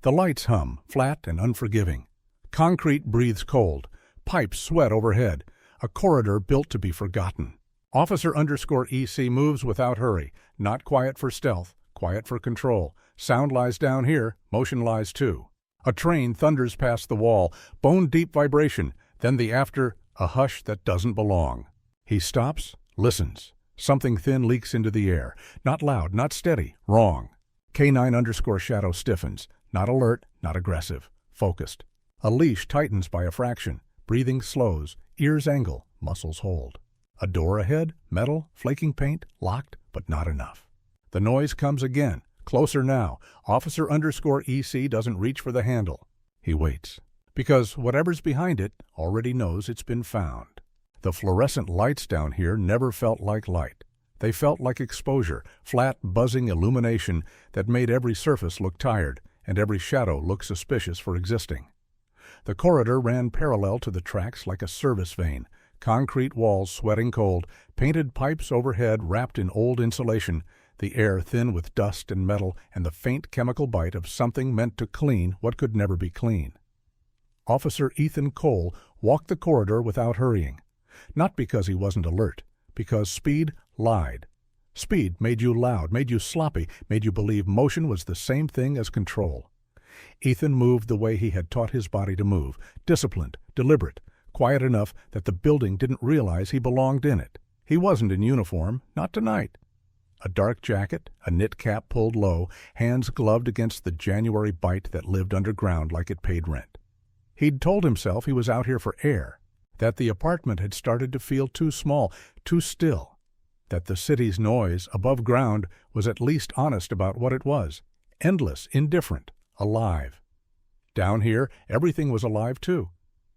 The lights hum, flat and unforgiving. Concrete breathes cold. Pipes sweat overhead. A corridor built to be forgotten. Officer_EC moves without hurry. Not quiet for stealth, quiet for control. Sound lies down here, motion lies too. A train thunders past the wall, bone-deep vibration, then the after, a hush that doesn't belong. He stops, listens. Something thin leaks into the air. Not loud, not steady, wrong. K9_shadow stiffens. Not alert, not aggressive. Focused. A leash tightens by a fraction. Breathing slows. Ears angle. Muscles hold. A door ahead. Metal. Flaking paint. Locked, but not enough. The noise comes again. Closer now. Officer_EC doesn't reach for the handle. He waits. Because whatever's behind it already knows it's been found. The fluorescent lights down here never felt like light. They felt like exposure, flat, buzzing illumination that made every surface look tired and every shadow look suspicious for existing. The corridor ran parallel to the tracks like a service vein, concrete walls sweating cold, painted pipes overhead wrapped in old insulation, the air thin with dust and metal and the faint chemical bite of something meant to clean what could never be clean. Officer Ethan Cole walked the corridor without hurrying. Not because he wasn't alert, because speed lied. Speed made you loud, made you sloppy, made you believe motion was the same thing as control. Ethan moved the way he had taught his body to move, disciplined, deliberate, quiet enough that the building didn't realize he belonged in it. He wasn't in uniform, not tonight. A dark jacket, a knit cap pulled low, hands gloved against the January bite that lived underground like it paid rent. He'd told himself he was out here for air, that the apartment had started to feel too small, too still, that the city's noise above ground was at least honest about what it was, endless, indifferent, alive. Down here, everything was alive too,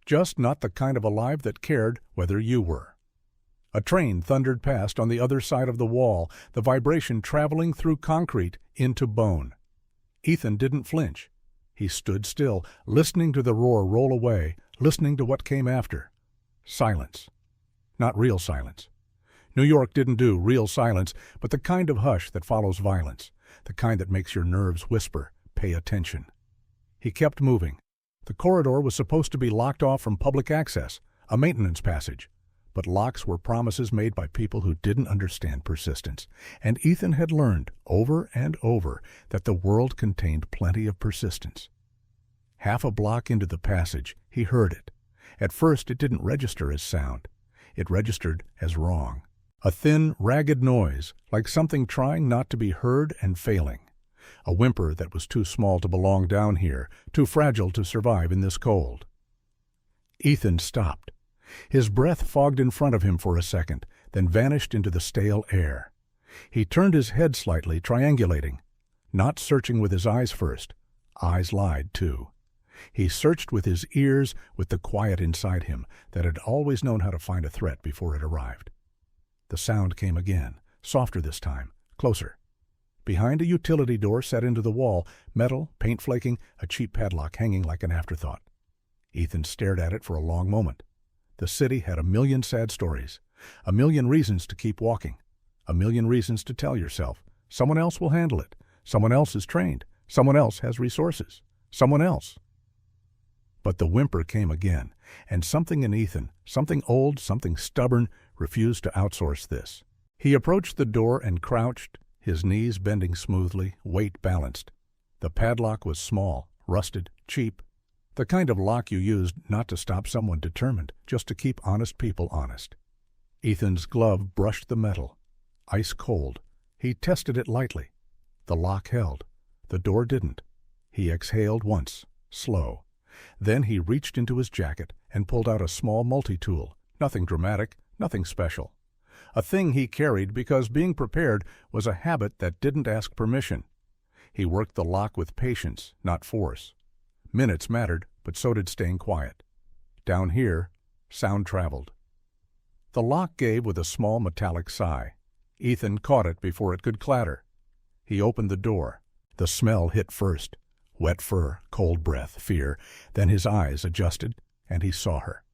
just not the kind of alive that cared whether you were. A train thundered past on the other side of the wall, the vibration traveling through concrete into bone. Ethan didn't flinch. He stood still, listening to the roar roll away, listening to what came after. Silence. Not real silence. New York didn't do real silence, but the kind of hush that follows violence, the kind that makes your nerves whisper, pay attention. He kept moving. The corridor was supposed to be locked off from public access, a maintenance passage, but locks were promises made by people who didn't understand persistence, and Ethan had learned over and over that the world contained plenty of persistence. Half a block into the passage, he heard it. At first, it didn't register as sound. It registered as wrong. A thin, ragged noise, like something trying not to be heard and failing. A whimper that was too small to belong down here, too fragile to survive in this cold. Ethan stopped. His breath fogged in front of him for a second, then vanished into the stale air. He turned his head slightly, triangulating. Not searching with his eyes first. Eyes lied, too. He searched with his ears, with the quiet inside him that had always known how to find a threat before it arrived. The sound came again, softer this time, closer. Behind a utility door set into the wall, metal, paint flaking, a cheap padlock hanging like an afterthought. Ethan stared at it for a long moment. The city had a million sad stories, a million reasons to keep walking, a million reasons to tell yourself, someone else will handle it, someone else is trained, someone else has resources, someone else. But the whimper came again, and something in Ethan, something old, something stubborn, refused to outsource this. He approached the door and crouched, his knees bending smoothly, weight balanced. The padlock was small, rusted, cheap, the kind of lock you used not to stop someone determined, just to keep honest people honest. Ethan's glove brushed the metal. Ice cold. He tested it lightly. The lock held. The door didn't. He exhaled once, slow. Then he reached into his jacket and pulled out a small multi-tool, nothing dramatic, nothing special. A thing he carried because being prepared was a habit that didn't ask permission. He worked the lock with patience, not force. Minutes mattered, but so did staying quiet. Down here, sound traveled. The lock gave with a small metallic sigh. Ethan caught it before it could clatter. He opened the door. The smell hit first. Wet fur, cold breath, fear. Then his eyes adjusted, and he saw her.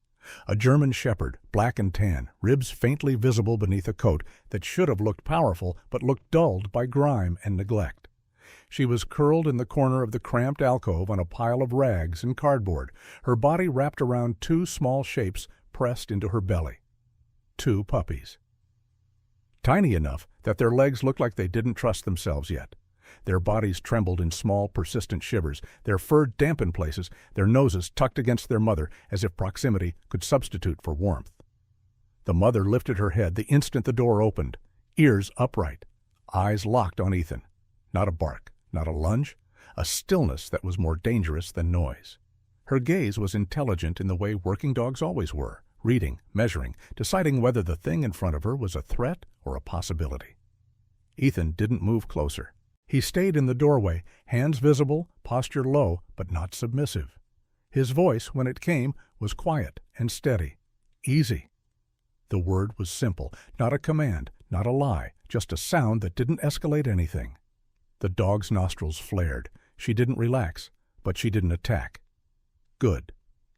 A German shepherd, black and tan, ribs faintly visible beneath a coat that should have looked powerful but looked dulled by grime and neglect. She was curled in the corner of the cramped alcove on a pile of rags and cardboard, her body wrapped around two small shapes pressed into her belly. Two puppies. Tiny enough that their legs looked like they didn't trust themselves yet. Their bodies trembled in small, persistent shivers, their fur damp in places, their noses tucked against their mother as if proximity could substitute for warmth. The mother lifted her head the instant the door opened, ears upright, eyes locked on Ethan. Not a bark, not a lunge, a stillness that was more dangerous than noise. Her gaze was intelligent in the way working dogs always were, reading, measuring, deciding whether the thing in front of her was a threat or a possibility. Ethan didn't move closer. He stayed in the doorway, hands visible, posture low, but not submissive. His voice, when it came, was quiet and steady. Easy. The word was simple, not a command, not a lie, just a sound that didn't escalate anything. The dog's nostrils flared. She didn't relax, but she didn't attack. Good.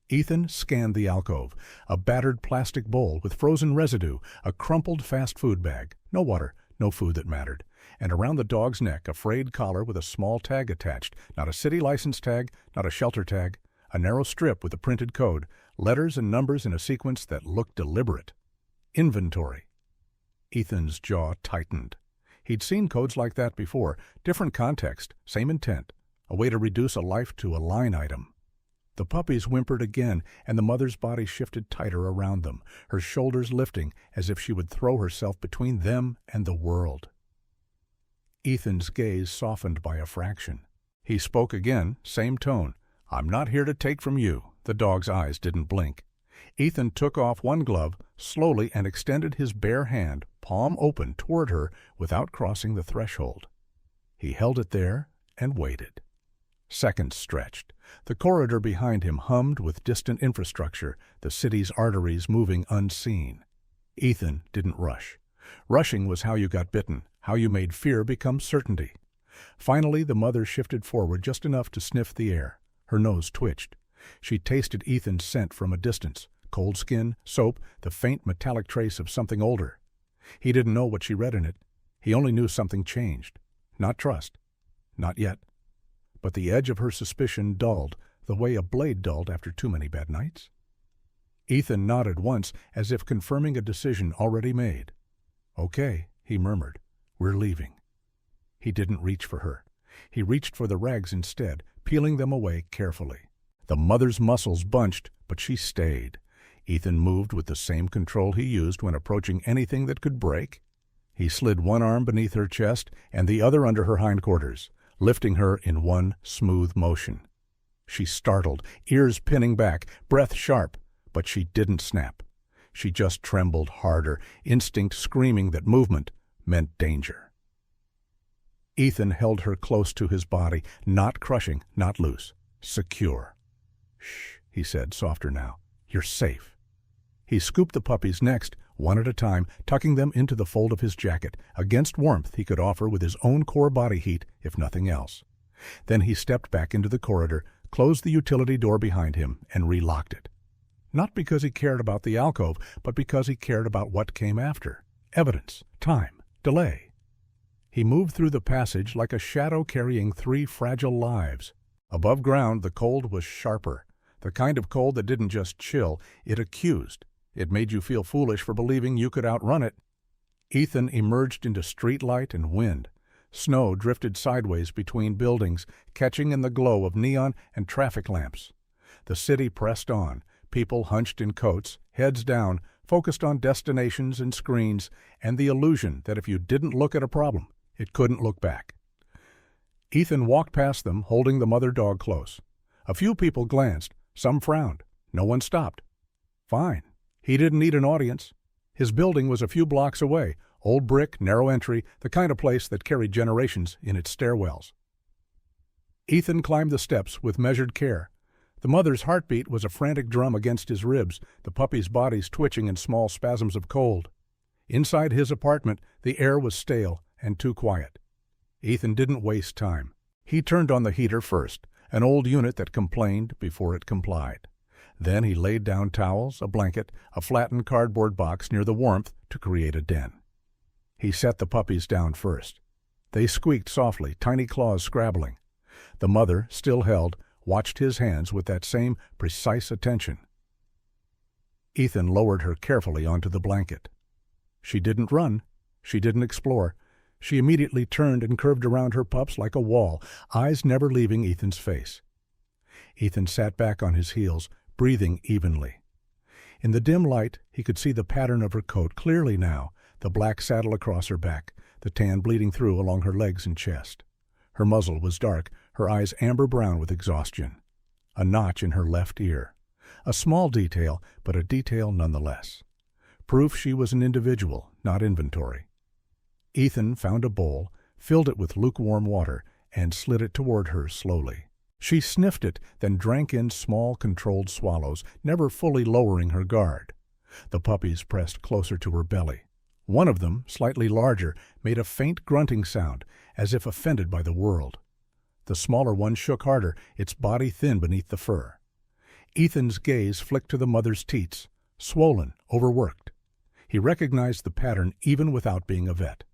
Ethan scanned the alcove. A battered plastic bowl with frozen residue, a crumpled fast food bag, no water, no food that mattered, and around the dog's neck a frayed collar with a small tag attached, not a city license tag, not a shelter tag, a narrow strip with a printed code, letters and numbers in a sequence that looked deliberate. Inventory. Ethan's jaw tightened. He'd seen codes like that before, different context, same intent, a way to reduce a life to a line item. The puppies whimpered again, and the mother's body shifted tighter around them, her shoulders lifting as if she would throw herself between them and the world. Ethan's gaze softened by a fraction. He spoke again, same tone. "I'm not here to take from you." The dog's eyes didn't blink. Ethan took off one glove, slowly, and extended his bare hand, palm open, toward her without crossing the threshold. He held it there and waited. Seconds stretched. The corridor behind him hummed with distant infrastructure, the city's arteries moving unseen. Ethan didn't rush. Rushing was how you got bitten, how you made fear become certainty. Finally, the mother shifted forward just enough to sniff the air. Her nose twitched. She tasted Ethan's scent from a distance, cold skin, soap, the faint metallic trace of something older. He didn't know what she read in it. He only knew something changed. Not trust. Not yet. But the edge of her suspicion dulled, the way a blade dulled after too many bad nights. Ethan nodded once, as if confirming a decision already made. "Okay," he murmured. "We're leaving." He didn't reach for her. He reached for the rags instead, peeling them away carefully. The mother's muscles bunched, but she stayed. Ethan moved with the same control he used when approaching anything that could break. He slid one arm beneath her chest and the other under her hindquarters, lifting her in one smooth motion. She startled, ears pinning back, breath sharp, but she didn't snap. She just trembled harder, instinct screaming that movement meant danger. Ethan held her close to his body, not crushing, not loose, secure. "Shh," he said, softer now. "You're safe." He scooped the puppies next, one at a time, tucking them into the fold of his jacket, against warmth he could offer with his own core body heat, if nothing else. Then he stepped back into the corridor, closed the utility door behind him, and relocked it. Not because he cared about the alcove, but because he cared about what came after. Evidence, time, delay. He moved through the passage like a shadow carrying 3 fragile lives. Above ground, the cold was sharper. The kind of cold that didn't just chill, it accused. It made you feel foolish for believing you could outrun it. Ethan emerged into street light and wind. Snow drifted sideways between buildings, catching in the glow of neon and traffic lamps. The city pressed on, people hunched in coats, heads down, focused on destinations and screens, and the illusion that if you didn't look at a problem, it couldn't look back. Ethan walked past them, holding the mother dog close. A few people glanced, some frowned. No one stopped. Fine. He didn't need an audience. His building was a few blocks away, old brick, narrow entry, the kind of place that carried generations in its stairwells. Ethan climbed the steps with measured care. The mother's heartbeat was a frantic drum against his ribs, the puppies' bodies twitching in small spasms of cold. Inside his apartment, the air was stale and too quiet. Ethan didn't waste time. He turned on the heater first, an old unit that complained before it complied. Then he laid down towels, a blanket, a flattened cardboard box near the warmth to create a den. He set the puppies down first. They squeaked softly, tiny claws scrabbling. The mother, still held, watched his hands with that same precise attention. Ethan lowered her carefully onto the blanket. She didn't run. She didn't explore. She immediately turned and curved around her pups like a wall, eyes never leaving Ethan's face. Ethan sat back on his heels, breathing evenly. In the dim light, he could see the pattern of her coat clearly now, the black saddle across her back, the tan bleeding through along her legs and chest. Her muzzle was dark, her eyes amber-brown with exhaustion. A notch in her left ear. A small detail, but a detail nonetheless. Proof she was an individual, not inventory. Ethan found a bowl, filled it with lukewarm water, and slid it toward her slowly. She sniffed it, then drank in small, controlled swallows, never fully lowering her guard. The puppies pressed closer to her belly. One of them, slightly larger, made a faint grunting sound, as if offended by the world. The smaller one shook harder, its body thin beneath the fur. Ethan's gaze flicked to the mother's teats, swollen, overworked. He recognized the pattern even without being a vet.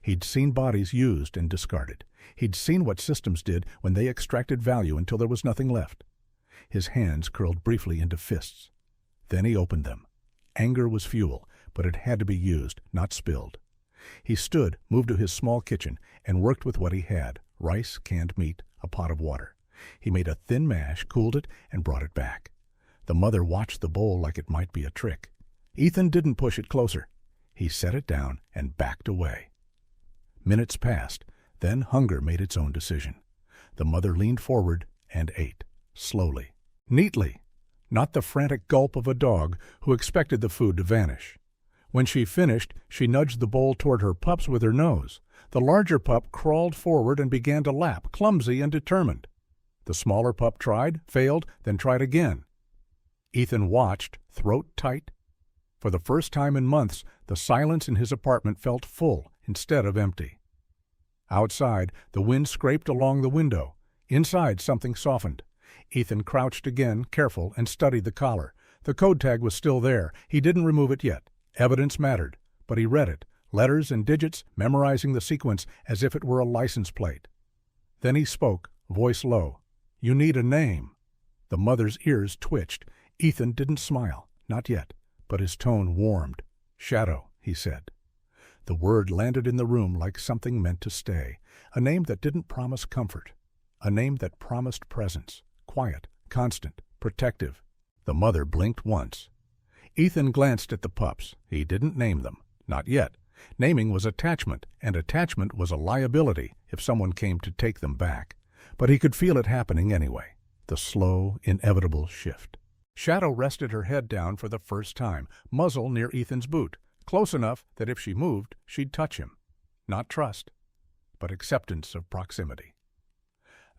He'd seen bodies used and discarded. He'd seen what systems did when they extracted value until there was nothing left. His hands curled briefly into fists. Then he opened them. Anger was fuel, but it had to be used, not spilled. He stood, moved to his small kitchen, and worked with what he had: rice, canned meat, a pot of water. He made a thin mash, cooled it, and brought it back. The mother watched the bowl like it might be a trick. Ethan didn't push it closer. He set it down and backed away. Minutes passed, then hunger made its own decision. The mother leaned forward and ate, slowly, neatly, not the frantic gulp of a dog who expected the food to vanish. When she finished, she nudged the bowl toward her pups with her nose. The larger pup crawled forward and began to lap, clumsy and determined. The smaller pup tried, failed, then tried again. Ethan watched, throat tight. For the first time in months, the silence in his apartment felt full instead of empty. Outside, the wind scraped along the window. Inside, something softened. Ethan crouched again, careful, and studied the collar. The code tag was still there. He didn't remove it yet. Evidence mattered, but he read it, letters and digits, memorizing the sequence as if it were a license plate. Then he spoke, voice low. "You need a name." The mother's ears twitched. Ethan didn't smile, not yet, but his tone warmed. "Shadow," he said. The word landed in the room like something meant to stay, a name that didn't promise comfort, a name that promised presence, quiet, constant, protective. The mother blinked once. Ethan glanced at the pups. He didn't name them, not yet. Naming was attachment, and attachment was a liability if someone came to take them back. But he could feel it happening anyway, the slow, inevitable shift. Shadow rested her head down for the first time, muzzle near Ethan's boot, close enough that if she moved, she'd touch him. Not trust, but acceptance of proximity.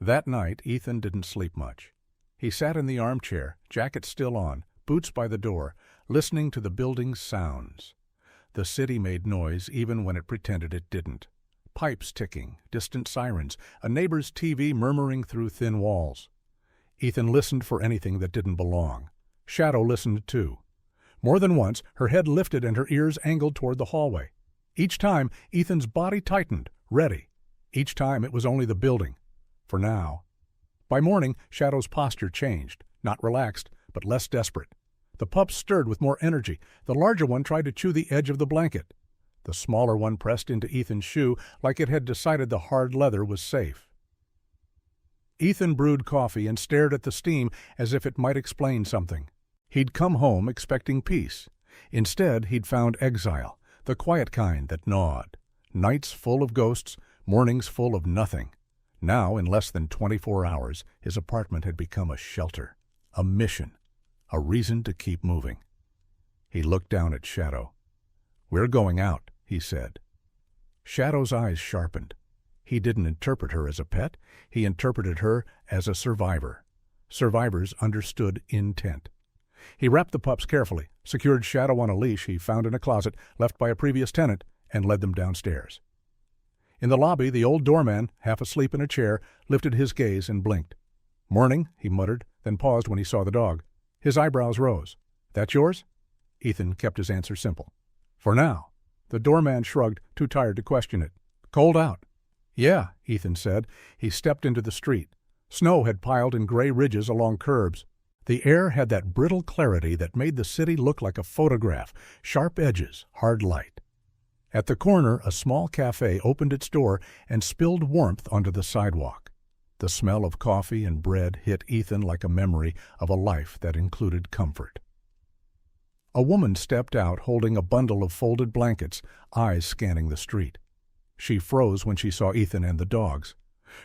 That night, Ethan didn't sleep much. He sat in the armchair, jacket still on, boots by the door, listening to the building's sounds. The city made noise even when it pretended it didn't. Pipes ticking, distant sirens, a neighbor's TV murmuring through thin walls. Ethan listened for anything that didn't belong. Shadow listened too. More than once, her head lifted and her ears angled toward the hallway. Each time, Ethan's body tightened, ready. Each time, it was only the building. For now. By morning, Shadow's posture changed, not relaxed, but less desperate. The pups stirred with more energy. The larger one tried to chew the edge of the blanket. The smaller one pressed into Ethan's shoe like it had decided the hard leather was safe. Ethan brewed coffee and stared at the steam as if it might explain something. He'd come home expecting peace. Instead, he'd found exile, the quiet kind that gnawed. Nights full of ghosts, mornings full of nothing. Now, in less than 24 hours, his apartment had become a shelter, a mission, a reason to keep moving. He looked down at Shadow. "We're going out," he said. Shadow's eyes sharpened. He didn't interpret her as a pet. He interpreted her as a survivor. Survivors understood intent. He wrapped the pups carefully, secured Shadow on a leash he found in a closet left by a previous tenant, and led them downstairs. In the lobby, the old doorman, half asleep in a chair, lifted his gaze and blinked. "Morning," he muttered, then paused when he saw the dog. His eyebrows rose. "That yours?" Ethan kept his answer simple. "For now." The doorman shrugged, too tired to question it. "Cold out." Yeah, Ethan said. He stepped into the street. Snow had piled in gray ridges along curbs. The air had that brittle clarity that made the city look like a photograph, sharp edges, hard light. At the corner, a small cafe opened its door and spilled warmth onto the sidewalk. The smell of coffee and bread hit Ethan like a memory of a life that included comfort. A woman stepped out holding a bundle of folded blankets, eyes scanning the street. She froze when she saw Ethan and the dogs.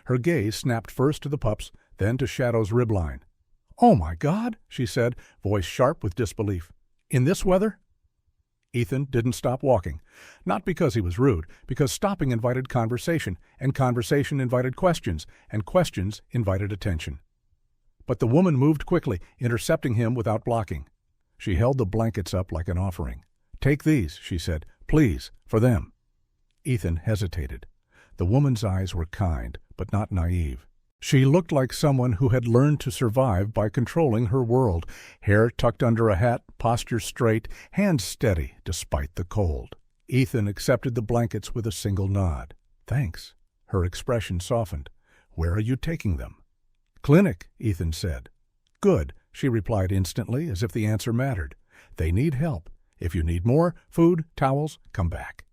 Her gaze snapped first to the pups, then to Shadow's ribline. "Oh, my God," she said, voice sharp with disbelief. "In this weather?" Ethan didn't stop walking. Not because he was rude, because stopping invited conversation, and conversation invited questions, and questions invited attention. But the woman moved quickly, intercepting him without blocking. She held the blankets up like an offering. "Take these," she said. "Please, for them." Ethan hesitated. The woman's eyes were kind, but not naive. She looked like someone who had learned to survive by controlling her world, hair tucked under a hat, posture straight, hands steady despite the cold. Ethan accepted the blankets with a single nod. "Thanks." Her expression softened. "Where are you taking them?" "Clinic," Ethan said. "Good," she replied instantly, as if the answer mattered. "They need help. If you need more, food, towels, come back."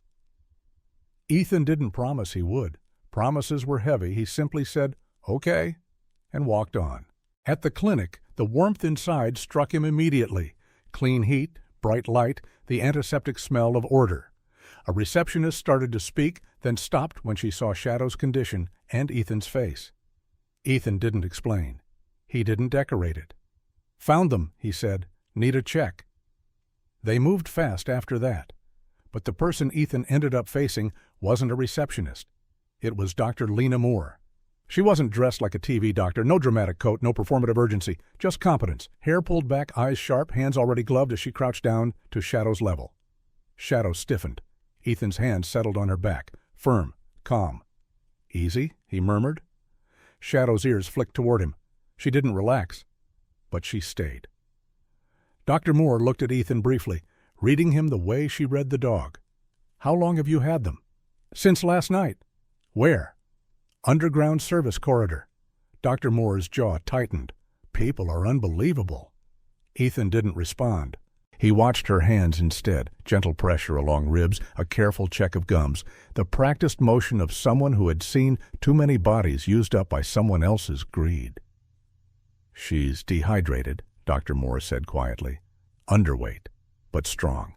Ethan didn't promise he would. Promises were heavy. He simply said, "Okay," and walked on. At the clinic, the warmth inside struck him immediately. Clean heat, bright light, the antiseptic smell of order. A receptionist started to speak, then stopped when she saw Shadow's condition and Ethan's face. Ethan didn't explain. He didn't decorate it. "Found them," he said. "Need a check." They moved fast after that. But the person Ethan ended up facing wasn't a receptionist. It was Dr. Lena Moore. She wasn't dressed like a TV doctor, no dramatic coat, no performative urgency, just competence, hair pulled back, eyes sharp, hands already gloved as she crouched down to Shadow's level. Shadow stiffened. Ethan's hand settled on her back, firm, calm. "Easy," he murmured. Shadow's ears flicked toward him. She didn't relax, but she stayed. Dr. Moore looked at Ethan briefly, reading him the way she read the dog. "How long have you had them?" "Since last night." "Where?" "Underground service corridor." Dr. Moore's jaw tightened. "People are unbelievable." Ethan didn't respond. He watched her hands instead, gentle pressure along ribs, a careful check of gums, the practiced motion of someone who had seen too many bodies used up by someone else's greed. "She's dehydrated," Dr. Moore said quietly. "Underweight, but strong.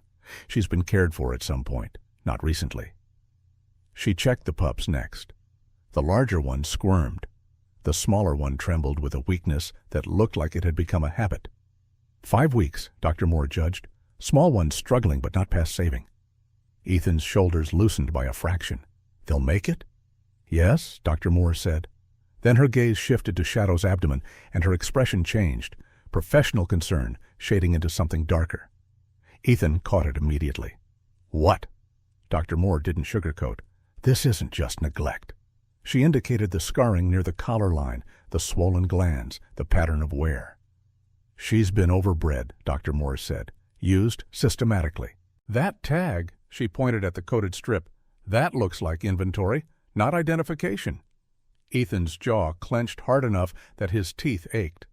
She's been cared for at some point, not recently." She checked the pups next. The larger one squirmed. The smaller one trembled with a weakness that looked like it had become a habit. 5 weeks, Dr. Moore judged. Small ones struggling but not past saving. Ethan's shoulders loosened by a fraction. "They'll make it?" "Yes," Dr. Moore said. Then her gaze shifted to Shadow's abdomen, and her expression changed, professional concern shading into something darker. Ethan caught it immediately. "What?" Dr. Moore didn't sugarcoat. "This isn't just neglect." She indicated the scarring near the collar line, the swollen glands, the pattern of wear. "She's been overbred," Dr. Moore said. "Used systematically." "That tag," she pointed at the coated strip, "that looks like inventory, not identification." Ethan's jaw clenched hard enough that his teeth ached.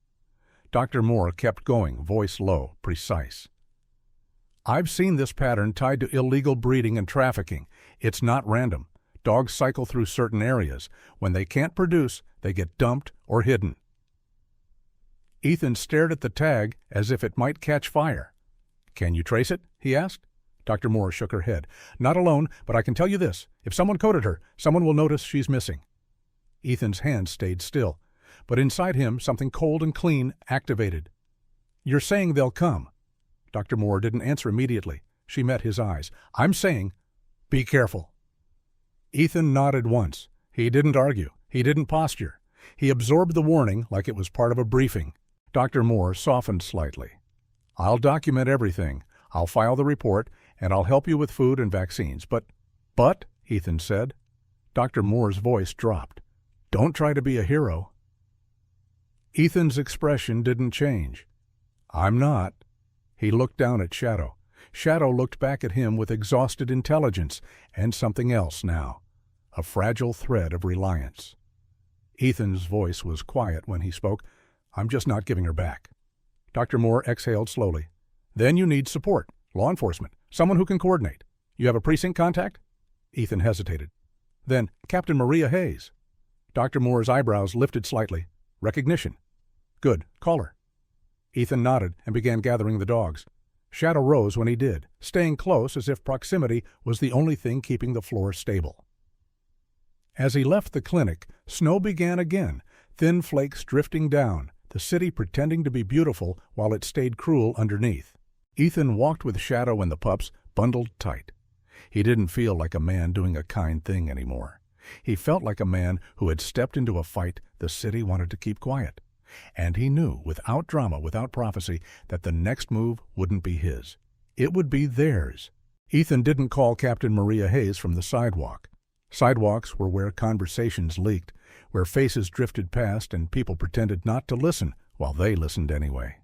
Dr. Moore kept going, voice low, precise. "I've seen this pattern tied to illegal breeding and trafficking. It's not random. Dogs cycle through certain areas. When they can't produce, they get dumped or hidden." Ethan stared at the tag as if it might catch fire. "Can you trace it?" he asked. Dr. Moore shook her head. "Not alone, but I can tell you this. If someone coded her, someone will notice she's missing." Ethan's hand stayed still, but inside him something cold and clean activated. "You're saying they'll come?" Dr. Moore didn't answer immediately. She met his eyes. "I'm saying, be careful." Ethan nodded once. He didn't argue. He didn't posture. He absorbed the warning like it was part of a briefing. Dr. Moore softened slightly. "I'll document everything. I'll file the report, and I'll help you with food and vaccines. But, Ethan said. Dr. Moore's voice dropped. "Don't try to be a hero." Ethan's expression didn't change. "I'm not." He looked down at Shadow. Shadow looked back at him with exhausted intelligence, and something else now. a fragile thread of reliance. Ethan's voice was quiet when he spoke. "I'm just not giving her back." Dr. Moore exhaled slowly. "Then you need support, law enforcement, someone who can coordinate. You have a precinct contact?" Ethan hesitated. "Then Captain Maria Hayes." Dr. Moore's eyebrows lifted slightly. "Recognition." "Good. Call her." Ethan nodded and began gathering the dogs. Shadow rose when he did, staying close as if proximity was the only thing keeping the floor stable. As he left the clinic, snow began again, thin flakes drifting down, the city pretending to be beautiful while it stayed cruel underneath. Ethan walked with Shadow and the pups, bundled tight. He didn't feel like a man doing a kind thing anymore. He felt like a man who had stepped into a fight the city wanted to keep quiet. And he knew, without drama, without prophecy, that the next move wouldn't be his. It would be theirs. Ethan didn't call Captain Maria Hayes from the sidewalk. Sidewalks were where conversations leaked, where faces drifted past and people pretended not to listen while they listened anyway.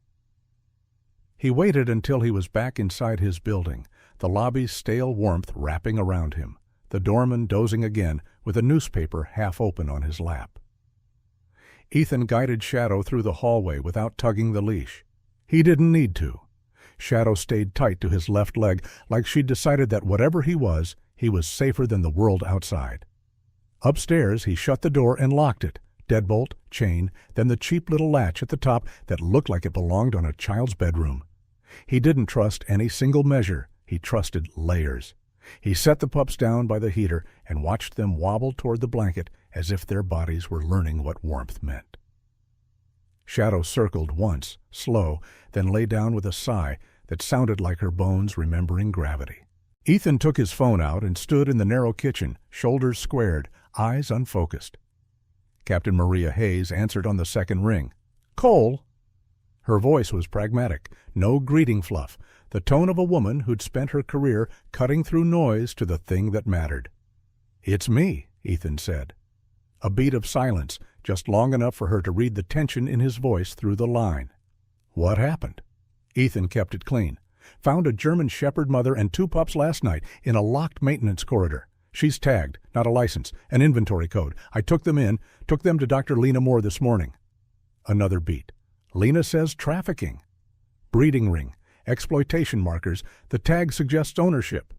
He waited until he was back inside his building, the lobby's stale warmth wrapping around him, the doorman dozing again with a newspaper half open on his lap. Ethan guided Shadow through the hallway without tugging the leash. He didn't need to. Shadow stayed tight to his left leg, like she'd decided that whatever he was safer than the world outside. Upstairs, he shut the door and locked it, deadbolt, chain, then the cheap little latch at the top that looked like it belonged on a child's bedroom. He didn't trust any single measure. He trusted layers. He set the pups down by the heater and watched them wobble toward the blanket as if their bodies were learning what warmth meant. Shadow circled once, slow, then lay down with a sigh that sounded like her bones remembering gravity. Ethan took his phone out and stood in the narrow kitchen, shoulders squared, eyes unfocused. Captain Maria Hayes answered on the second ring. "Cole?" Her voice was pragmatic, no greeting fluff, the tone of a woman who'd spent her career cutting through noise to the thing that mattered. "It's me," Ethan said. A beat of silence, just long enough for her to read the tension in his voice through the line. "What happened?" Ethan kept it clean. "Found a German Shepherd mother and 2 pups last night in a locked maintenance corridor. She's tagged, not a license, an inventory code. I took them to Dr. Lena Moore this morning." Another beat. "Lena says trafficking. Breeding ring, exploitation markers, the tag suggests ownership."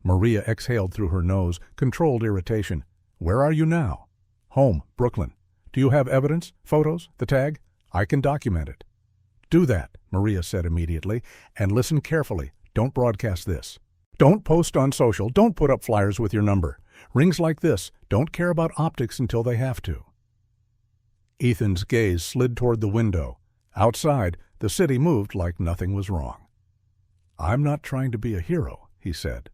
Maria exhaled through her nose, controlled irritation. "Where are you now?" "Home, Brooklyn. Do you have evidence, photos, the tag? I can document it." "Do that," Maria said immediately, "and listen carefully. Don't broadcast this. Don't post on social. Don't put up flyers with your number. Rings like this don't care about optics until they have to." Ethan's gaze slid toward the window. Outside, the city moved like nothing was wrong. "I'm not trying to be a hero," he said.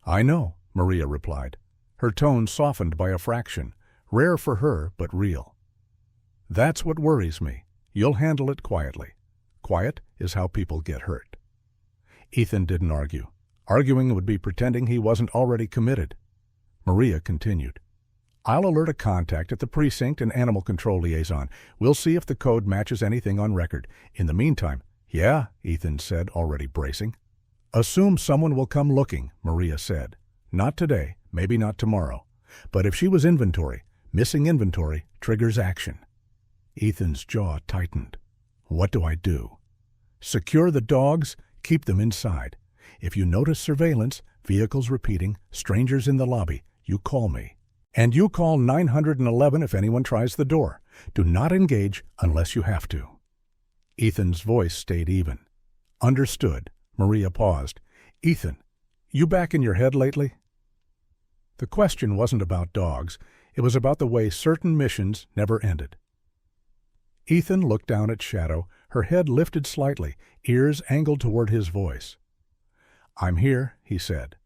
"I know," Maria replied. Her tone softened by a fraction, rare for her but real. "That's what worries me. You'll handle it quietly. Quiet is how people get hurt." Ethan didn't argue. Arguing would be pretending he wasn't already committed. Maria continued. "I'll alert a contact at the precinct and animal control liaison. We'll see if the code matches anything on record. In the meantime—" "Yeah," Ethan said, already bracing. "Assume someone will come looking," Maria said. "Not today, maybe not tomorrow. But if she was inventory, missing inventory triggers action." Ethan's jaw tightened. "What do I do?" "Secure the dogs, keep them inside. If you notice surveillance, vehicles repeating, strangers in the lobby, you call me. And you call 911 if anyone tries the door. Do not engage unless you have to." Ethan's voice stayed even. "Understood." Maria paused. "Ethan, you back in your head lately?" The question wasn't about dogs. It was about the way certain missions never ended. Ethan looked down at Shadow, her head lifted slightly, ears angled toward his voice. "I'm here," he said.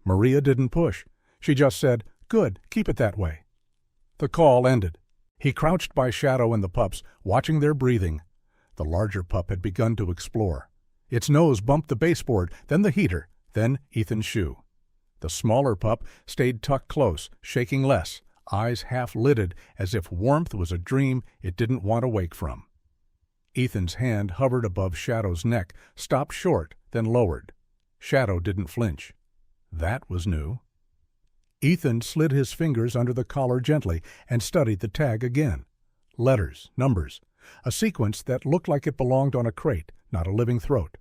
Maria didn't push. She just said, "Good, keep it that way." The call ended. He crouched by Shadow and the pups, watching their breathing. The larger pup had begun to explore. Its nose bumped the baseboard, then the heater, then Ethan's shoe. The smaller pup stayed tucked close, shaking less, eyes half-lidded as if warmth was a dream it didn't want to wake from. Ethan's hand hovered above Shadow's neck, stopped short, then lowered. Shadow didn't flinch. That was new. Ethan slid his fingers under the collar gently and studied the tag again. Letters, numbers, a sequence that looked like it belonged on a crate, not a living throat.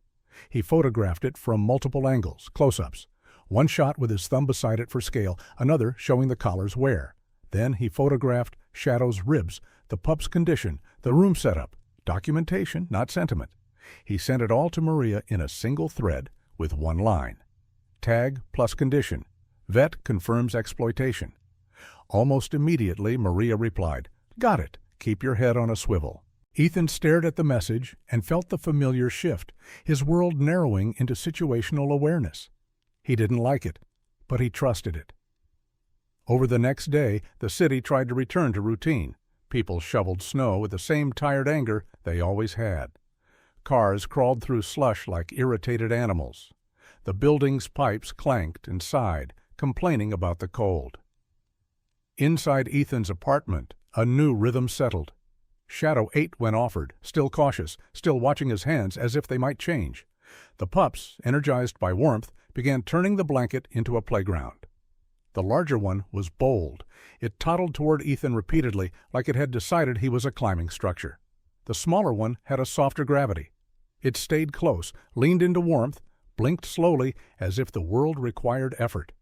He photographed it from multiple angles, close-ups. One shot with his thumb beside it for scale, another showing the collar's wear. Then he photographed Shadow's ribs, the pup's condition, the room setup, documentation, not sentiment. He sent it all to Maria in a single thread with one line. Tag plus condition. Vet confirms exploitation. Almost immediately, Maria replied, "Got it. Keep your head on a swivel." Ethan stared at the message and felt the familiar shift, his world narrowing into situational awareness. He didn't like it, but he trusted it. Over the next day, the city tried to return to routine. People shoveled snow with the same tired anger they always had. Cars crawled through slush like irritated animals. The building's pipes clanked and sighed, complaining about the cold. Inside Ethan's apartment, a new rhythm settled. Shadow ate when offered, still cautious, still watching his hands as if they might change. The pups, energized by warmth, began turning the blanket into a playground. The larger one was bold. It toddled toward Ethan repeatedly, like it had decided he was a climbing structure. The smaller one had a softer gravity. It stayed close, leaned into warmth, blinked slowly as if the world required effort.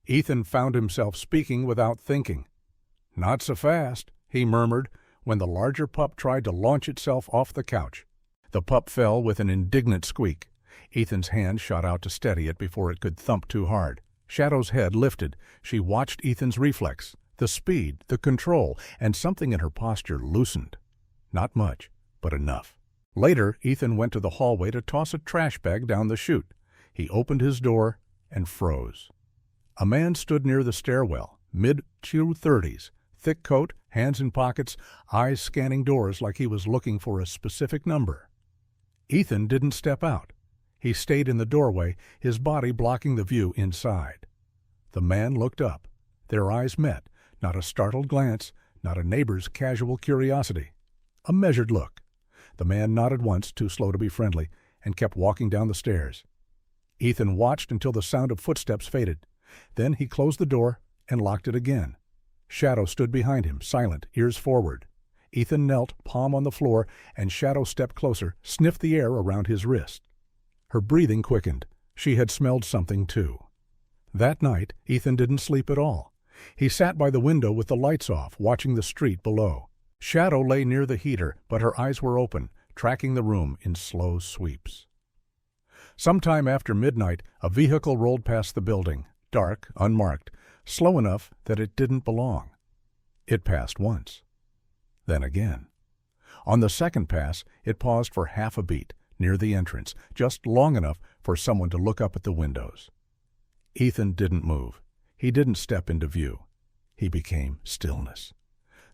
Ethan found himself speaking without thinking. "Not so fast," he murmured, when the larger pup tried to launch itself off the couch. The pup fell with an indignant squeak. Ethan's hand shot out to steady it before it could thump too hard. Shadow's head lifted. She watched Ethan's reflex, the speed, the control, and something in her posture loosened. Not much, but enough. Later, Ethan went to the hallway to toss a trash bag down the chute. He opened his door and froze. A man stood near the stairwell, mid-30s, thick coat, hands in pockets, eyes scanning doors like he was looking for a specific number. Ethan didn't step out. He stayed in the doorway, his body blocking the view inside. The man looked up. Their eyes met, not a startled glance, not a neighbor's casual curiosity. A measured look. The man nodded once, too slow to be friendly, and kept walking down the stairs. Ethan watched until the sound of footsteps faded. Then he closed the door and locked it again. Shadow stood behind him, silent, ears forward. Ethan knelt, palm on the floor, and Shadow stepped closer, sniffed the air around his wrist. Her breathing quickened. She had smelled something, too. That night, Ethan didn't sleep at all. He sat by the window with the lights off, watching the street below. Shadow lay near the heater, but her eyes were open, tracking the room in slow sweeps. Sometime after midnight, a vehicle rolled past the building, dark, unmarked, slow enough that it didn't belong. It passed once. Then again. On the second pass, it paused for half a beat, near the entrance, just long enough for someone to look up at the windows. Ethan didn't move. He didn't step into view. He became stillness.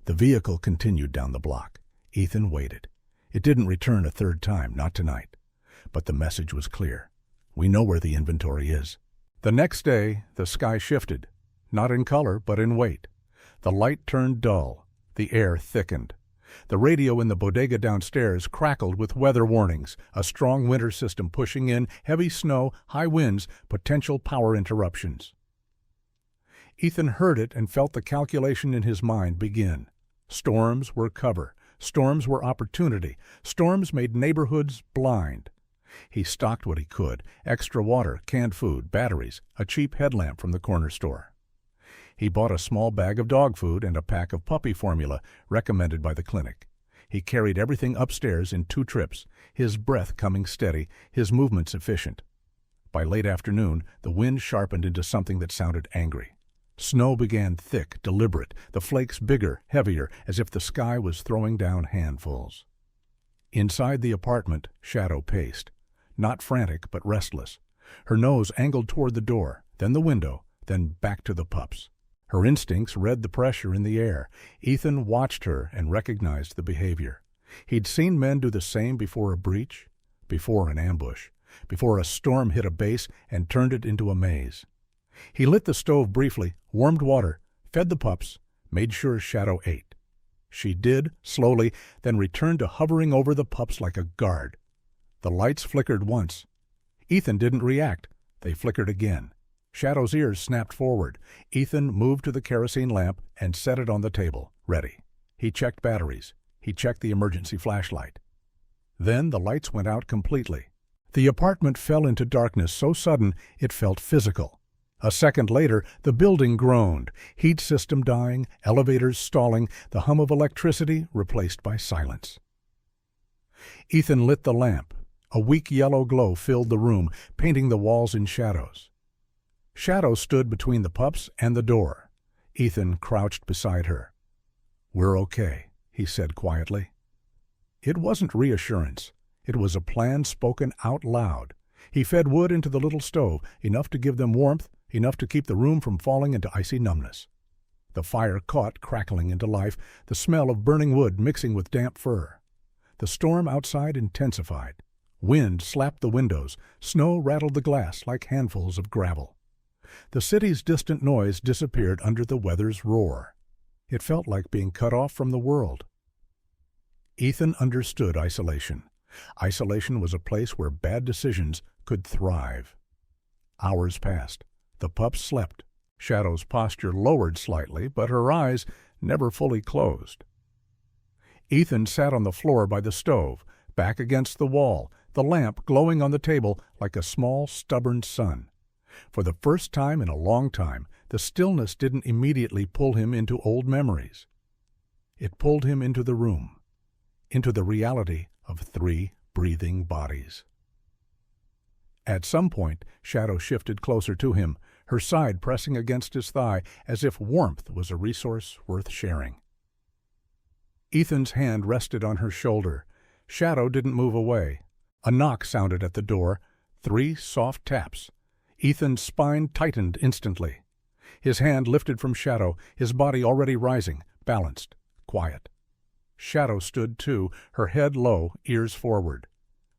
The vehicle continued down the block. Ethan waited. It didn't return a third time, not tonight. But the message was clear. We know where the inventory is. The next day, the sky shifted. Not in color, but in weight. The light turned dull. The air thickened. The radio in the bodega downstairs crackled with weather warnings, a strong winter system pushing in, heavy snow, high winds, potential power interruptions. Ethan heard it and felt the calculation in his mind begin. Storms were cover. Storms were opportunity. Storms made neighborhoods blind. He stocked what he could, extra water, canned food, batteries, a cheap headlamp from the corner store. He bought a small bag of dog food and a pack of puppy formula recommended by the clinic. He carried everything upstairs in 2 trips, his breath coming steady, his movements efficient. By late afternoon, the wind sharpened into something that sounded angry. Snow began thick, deliberate, the flakes bigger, heavier, as if the sky was throwing down handfuls. Inside the apartment, Shadow paced. Not frantic, but restless. Her nose angled toward the door, then the window, then back to the pups. Her instincts read the pressure in the air. Ethan watched her and recognized the behavior. He'd seen men do the same before a breach, before an ambush, before a storm hit a base and turned it into a maze. He lit the stove briefly, warmed water, fed the pups, made sure Shadow ate. She did, slowly, then returned to hovering over the pups like a guard. The lights flickered once. Ethan didn't react. They flickered again. Shadow's ears snapped forward. Ethan moved to the kerosene lamp and set it on the table, ready. He checked batteries. He checked the emergency flashlight. Then the lights went out completely. The apartment fell into darkness so sudden it felt physical. A second later, the building groaned, heat system dying, elevators stalling, the hum of electricity replaced by silence. Ethan lit the lamp. A weak yellow glow filled the room, painting the walls in shadows. Shadow stood between the pups and the door. Ethan crouched beside her. "We're okay," he said quietly. It wasn't reassurance. It was a plan spoken out loud. He fed wood into the little stove, enough to give them warmth, enough to keep the room from falling into icy numbness. The fire caught, crackling into life, the smell of burning wood mixing with damp fur. The storm outside intensified. Wind slapped the windows. Snow rattled the glass like handfuls of gravel. The city's distant noise disappeared under the weather's roar. It felt like being cut off from the world. Ethan understood isolation. Isolation was a place where bad decisions could thrive. Hours passed. The pups slept. Shadow's posture lowered slightly, but her eyes never fully closed. Ethan sat on the floor by the stove, back against the wall, the lamp glowing on the table like a small, stubborn sun. For the first time in a long time, the stillness didn't immediately pull him into old memories. It pulled him into the room, into the reality of 3 breathing bodies. At some point, Shadow shifted closer to him, her side pressing against his thigh as if warmth was a resource worth sharing. Ethan's hand rested on her shoulder. Shadow didn't move away. A knock sounded at the door, 3 soft taps. Ethan's spine tightened instantly. His hand lifted from Shadow, his body already rising, balanced, quiet. Shadow stood too, her head low, ears forward.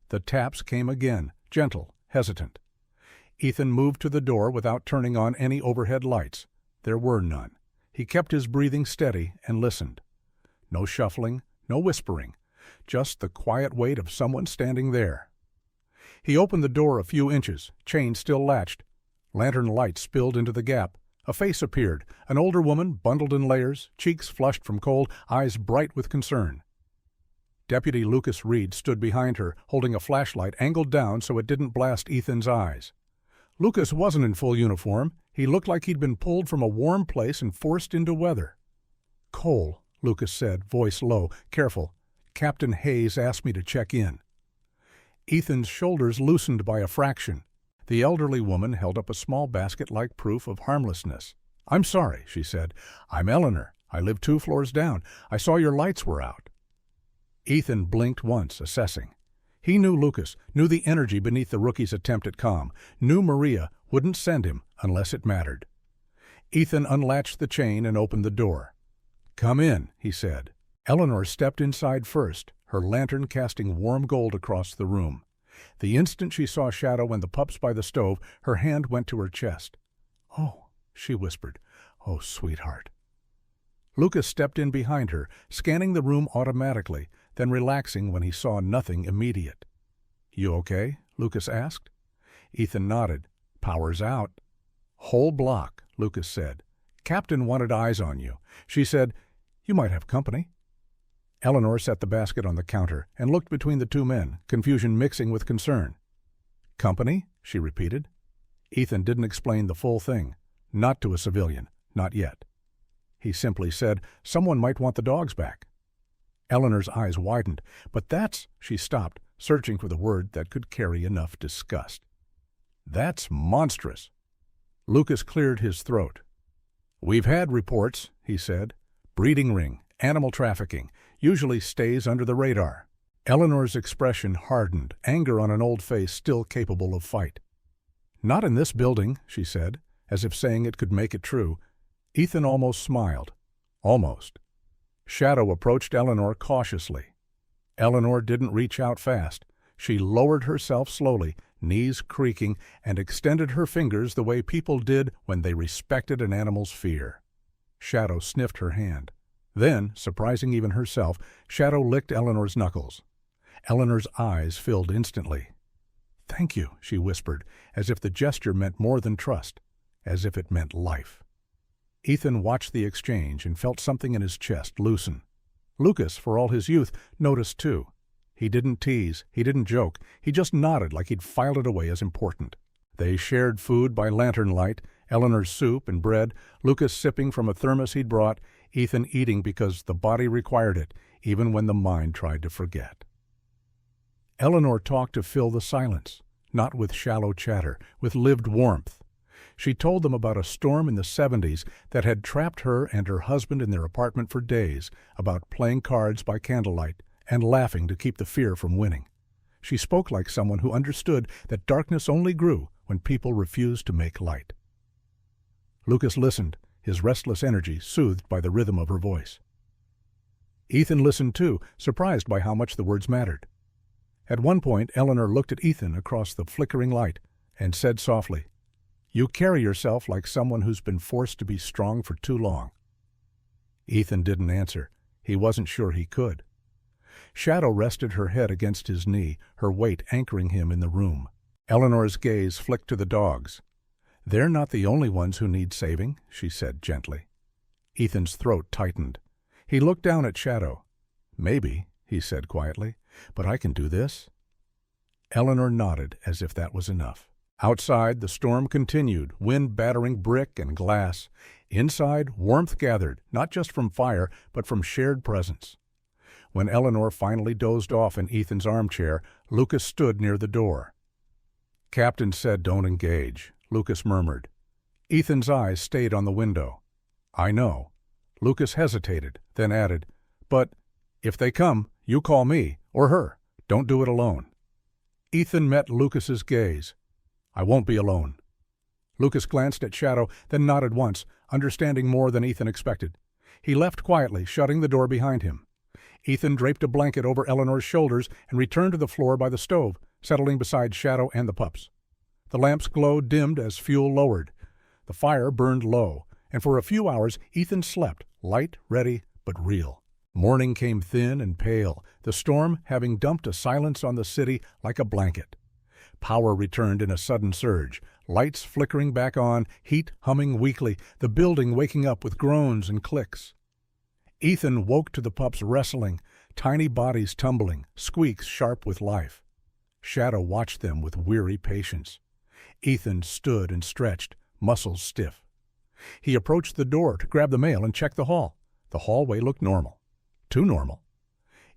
The taps came again, gentle, hesitant. Ethan moved to the door without turning on any overhead lights. There were none. He kept his breathing steady and listened. No shuffling, no whispering, just the quiet weight of someone standing there. He opened the door a few inches, chain still latched. Lantern light spilled into the gap. A face appeared, an older woman bundled in layers, cheeks flushed from cold, eyes bright with concern. Deputy Lucas Reed stood behind her, holding a flashlight angled down so it didn't blast Ethan's eyes. Lucas wasn't in full uniform. He looked like he'd been pulled from a warm place and forced into weather. "Cole," Lucas said, voice low, careful. "Captain Hayes asked me to check in." Ethan's shoulders loosened by a fraction. The elderly woman held up a small basket like proof of harmlessness. "I'm sorry," she said. "I'm Eleanor. I live 2 floors down. I saw your lights were out." Ethan blinked once, assessing. He knew Lucas, knew the energy beneath the rookie's attempt at calm, knew Maria wouldn't send him unless it mattered. Ethan unlatched the chain and opened the door. "Come in," he said. Eleanor stepped inside first, her lantern casting warm gold across the room. The instant she saw Shadow and the pups by the stove, her hand went to her chest. "Oh," she whispered. "Oh, sweetheart." Lucas stepped in behind her, scanning the room automatically, then relaxing when he saw nothing immediate. "You okay?" Lucas asked. Ethan nodded. "Power's out." "Whole block," Lucas said. "Captain wanted eyes on you. She said, you might have company." Eleanor set the basket on the counter and looked between the 2 men, confusion mixing with concern. "Company?" she repeated. Ethan didn't explain the full thing. Not to a civilian. Not yet. He simply said, "Someone might want the dogs back." Eleanor's eyes widened. "But that's—" She stopped, searching for the word that could carry enough disgust. "That's monstrous." Lucas cleared his throat. "We've had reports," he said. "Breeding ring, animal trafficking, usually stays under the radar." Eleanor's expression hardened, anger on an old face still capable of fight. "Not in this building," she said, as if saying it could make it true. Ethan almost smiled. Almost. Shadow approached Eleanor cautiously. Eleanor didn't reach out fast. She lowered herself slowly, knees creaking, and extended her fingers the way people did when they respected an animal's fear. Shadow sniffed her hand. Then, surprising even herself, Shadow licked Eleanor's knuckles. Eleanor's eyes filled instantly. "Thank you," she whispered, as if the gesture meant more than trust. as if it meant life. Ethan watched the exchange and felt something in his chest loosen. Lucas, for all his youth, noticed too. He didn't tease, he didn't joke, he just nodded like he'd filed it away as important. They shared food by lantern light, Eleanor's soup and bread, Lucas sipping from a thermos he'd brought, Ethan eating because the body required it, even when the mind tried to forget. Eleanor talked to fill the silence, not with shallow chatter, with lived warmth. She told them about a storm in the 70s that had trapped her and her husband in their apartment for days, about playing cards by candlelight and laughing to keep the fear from winning. She spoke like someone who understood that darkness only grew when people refused to make light. Lucas listened, his restless energy soothed by the rhythm of her voice. Ethan listened too, surprised by how much the words mattered. At one point, Eleanor looked at Ethan across the flickering light and said softly, "You carry yourself like someone who's been forced to be strong for too long." Ethan didn't answer. He wasn't sure he could. Shadow rested her head against his knee, her weight anchoring him in the room. Eleanor's gaze flicked to the dogs. "They're not the only ones who need saving," she said gently. Ethan's throat tightened. He looked down at Shadow. "Maybe," he said quietly, "but I can do this." Eleanor nodded as if that was enough. Outside, the storm continued, wind battering brick and glass. Inside, warmth gathered, not just from fire, but from shared presence. When Eleanor finally dozed off in Ethan's armchair, Lucas stood near the door. "Captain said don't engage," Lucas murmured. Ethan's eyes stayed on the window. "I know." Lucas hesitated, then added, "But if they come, you call me, or her. Don't do it alone." Ethan met Lucas's gaze. "I won't be alone." Lucas glanced at Shadow, then nodded once, understanding more than Ethan expected. He left quietly, shutting the door behind him. Ethan draped a blanket over Eleanor's shoulders and returned to the floor by the stove, settling beside Shadow and the pups. The lamp's glow dimmed as fuel lowered. The fire burned low, and for a few hours Ethan slept, light, ready, but real. Morning came thin and pale, the storm having dumped a silence on the city like a blanket. Power returned in a sudden surge, lights flickering back on, heat humming weakly, the building waking up with groans and clicks. Ethan woke to the pups wrestling, tiny bodies tumbling, squeaks sharp with life. Shadow watched them with weary patience. Ethan stood and stretched, muscles stiff. He approached the door to grab the mail and check the hall. The hallway looked normal. Too normal.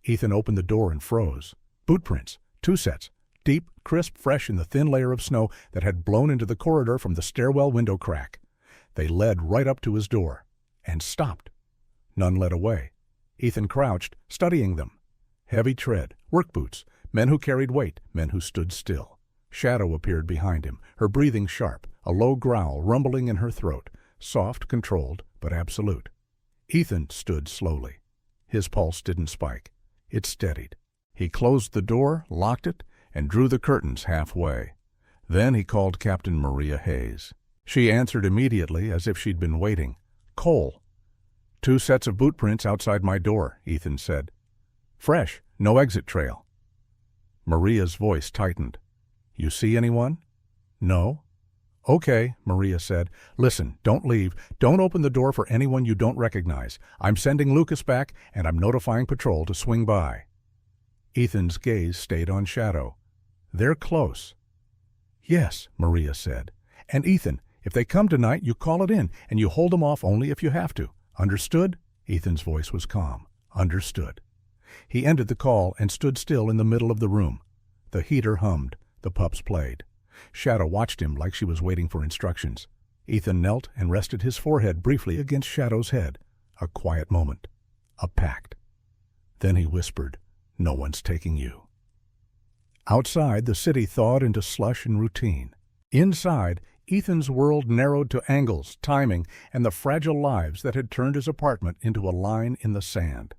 Ethan opened the door and froze. Boot prints, 2 sets, deep, crisp, fresh in the thin layer of snow that had blown into the corridor from the stairwell window crack. They led right up to his door, and stopped. None led away. Ethan crouched, studying them. Heavy tread, work boots, men who carried weight, men who stood still. Shadow appeared behind him, her breathing sharp, a low growl rumbling in her throat, soft, controlled, but absolute. Ethan stood slowly. His pulse didn't spike. It steadied. He closed the door, locked it, and drew the curtains halfway. Then he called Captain Maria Hayes. She answered immediately as if she'd been waiting. "Cole." "2 sets of boot prints outside my door," Ethan said. "Fresh, no exit trail." Maria's voice tightened. "You see anyone?" "No." "Okay," Maria said. "Listen, don't leave. Don't open the door for anyone you don't recognize. I'm sending Lucas back, and I'm notifying patrol to swing by." Ethan's gaze stayed on Shadow. "They're close." "Yes," Maria said. "And Ethan, if they come tonight, you call it in, and you hold them off only if you have to. Understood?" Ethan's voice was calm. "Understood." He ended the call and stood still in the middle of the room. The heater hummed. The pups played. Shadow watched him like she was waiting for instructions. Ethan knelt and rested his forehead briefly against Shadow's head. A quiet moment. A pact. Then he whispered, "No one's taking you." Outside, the city thawed into slush and routine. Inside, Ethan's world narrowed to angles, timing, and the fragile lives that had turned his apartment into a line in the sand.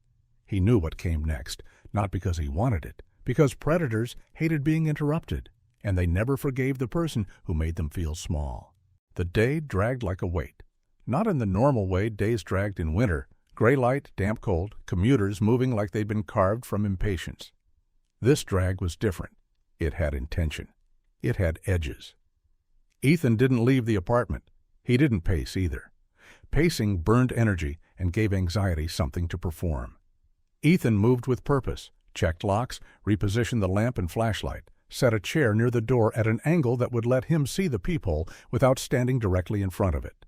He knew what came next, not because he wanted it, because predators hated being interrupted, and they never forgave the person who made them feel small. The day dragged like a weight. Not in the normal way days dragged in winter, gray light, damp cold, commuters moving like they'd been carved from impatience. This drag was different. It had intention. It had edges. Ethan didn't leave the apartment. He didn't pace either. Pacing burned energy and gave anxiety something to perform. Ethan moved with purpose, checked locks, repositioned the lamp and flashlight, set a chair near the door at an angle that would let him see the peephole without standing directly in front of it.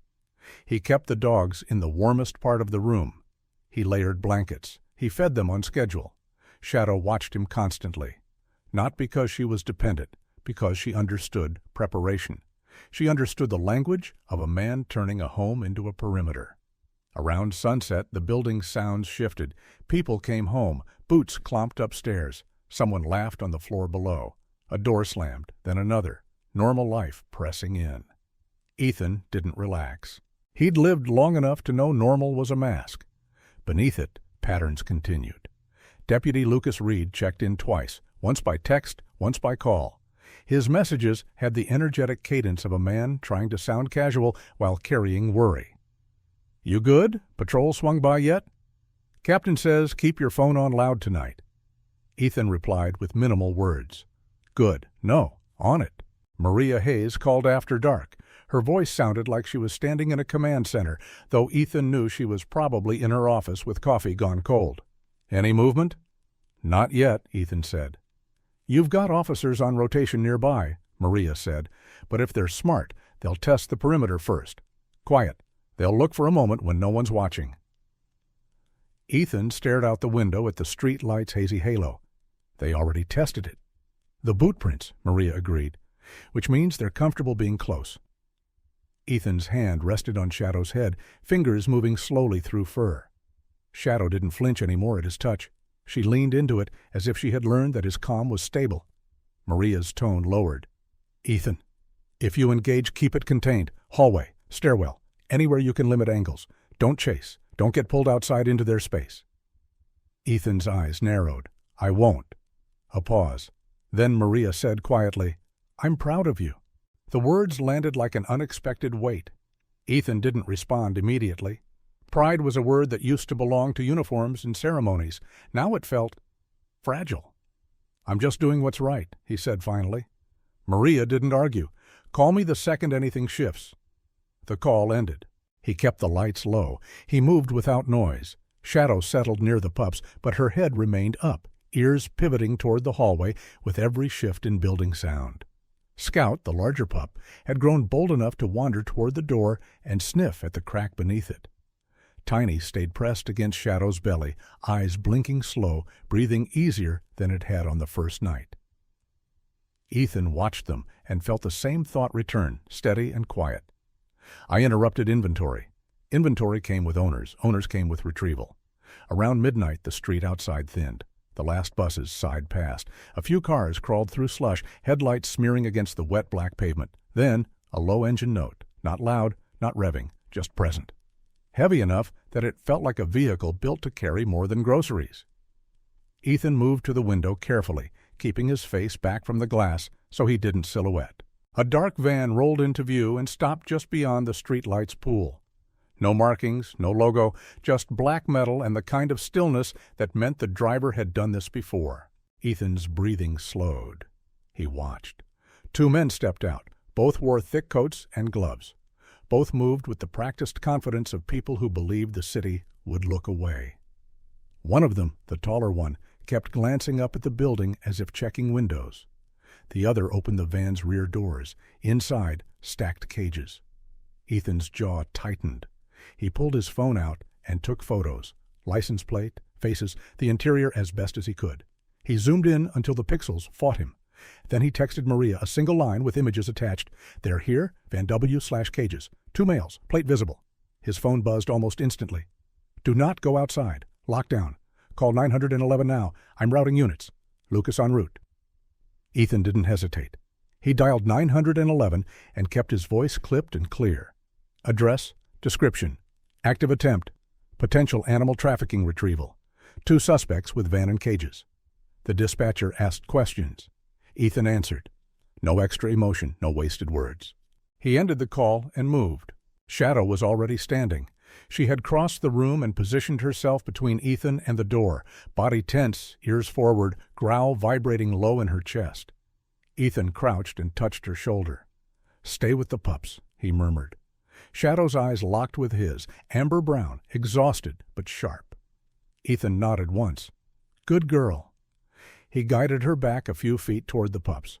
He kept the dogs in the warmest part of the room. He layered blankets. He fed them on schedule. Shadow watched him constantly. Not because she was dependent, because she understood preparation. She understood the language of a man turning a home into a perimeter. Around sunset, the building's sounds shifted. People came home. Boots clomped upstairs. Someone laughed on the floor below. A door slammed, then another. Normal life pressing in. Ethan didn't relax. He'd lived long enough to know normal was a mask. Beneath it, patterns continued. Deputy Lucas Reed checked in twice, once by text, once by call. His messages had the energetic cadence of a man trying to sound casual while carrying worry. "You good? Patrol swung by yet? Captain says keep your phone on loud tonight." Ethan replied with minimal words. "Good. No. On it." Maria Hayes called after dark. Her voice sounded like she was standing in a command center, though Ethan knew she was probably in her office with coffee gone cold. "Any movement?" "Not yet," Ethan said. "You've got officers on rotation nearby," Maria said, "but if they're smart, they'll test the perimeter first. Quiet. They'll look for a moment when no one's watching." Ethan stared out the window at the street light's hazy halo. They already tested it. "The boot prints," Maria agreed, "which means they're comfortable being close." Ethan's hand rested on Shadow's head, fingers moving slowly through fur. Shadow didn't flinch anymore at his touch. She leaned into it as if she had learned that his calm was stable. Maria's tone lowered. "Ethan, if you engage, keep it contained. Hallway, stairwell, anywhere you can limit angles. Don't chase. Don't get pulled outside into their space." Ethan's eyes narrowed. "I won't." A pause. Then Maria said quietly, "I'm proud of you." The words landed like an unexpected weight. Ethan didn't respond immediately. Pride was a word that used to belong to uniforms and ceremonies. Now it felt fragile. "I'm just doing what's right," he said finally. Maria didn't argue. "Call me the second anything shifts." The call ended. He kept the lights low. He moved without noise. Shadow settled near the pups, but her head remained up, ears pivoting toward the hallway with every shift in building sound. Scout, the larger pup, had grown bold enough to wander toward the door and sniff at the crack beneath it. Tiny stayed pressed against Shadow's belly, eyes blinking slow, breathing easier than it had on the first night. Ethan watched them and felt the same thought return, steady and quiet. I interrupted inventory. Inventory came with owners. Owners came with retrieval. Around midnight, the street outside thinned. The last buses sighed past. A few cars crawled through slush, headlights smearing against the wet black pavement. Then, a low engine note. Not loud, not revving, just present. Heavy enough that it felt like a vehicle built to carry more than groceries. Ethan moved to the window carefully, keeping his face back from the glass so he didn't silhouette. A dark van rolled into view and stopped just beyond the streetlight's pool. No markings, no logo, just black metal and the kind of stillness that meant the driver had done this before. Ethan's breathing slowed. He watched. Two men stepped out. Both wore thick coats and gloves. Both moved with the practiced confidence of people who believed the city would look away. One of them, the taller one, kept glancing up at the building as if checking windows. The other opened the van's rear doors. Inside, stacked cages. Ethan's jaw tightened. He pulled his phone out and took photos. License plate, faces, the interior as best as he could. He zoomed in until the pixels fought him. Then he texted Maria a single line with images attached. "They're here, Van W/cages. 2 males, plate visible." His phone buzzed almost instantly. "Do not go outside. Lockdown. Call 911 now. I'm routing units. Lucas en route." Ethan didn't hesitate. He dialed 911 and kept his voice clipped and clear. Address, description, active attempt, potential animal trafficking retrieval, 2 suspects with van and cages. The dispatcher asked questions. Ethan answered. No extra emotion, no wasted words. He ended the call and moved. Shadow was already standing. She had crossed the room and positioned herself between Ethan and the door, body tense, ears forward, growl vibrating low in her chest. Ethan crouched and touched her shoulder. "Stay with the pups," he murmured. Shadow's eyes locked with his, amber brown, exhausted but sharp. Ethan nodded once. Good girl. He guided her back a few feet toward the pups.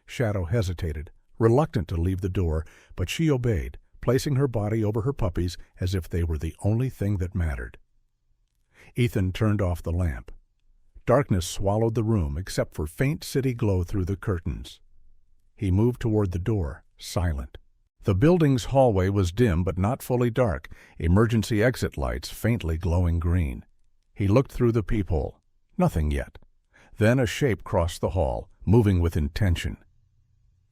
Shadow hesitated, reluctant to leave the door, but she obeyed, placing her body over her puppies as if they were the only thing that mattered. Ethan turned off the lamp. Darkness swallowed the room except for faint city glow through the curtains. He moved toward the door, silent. The building's hallway was dim but not fully dark, emergency exit lights faintly glowing green. He looked through the peephole. Nothing yet. Then a shape crossed the hall, moving with intention.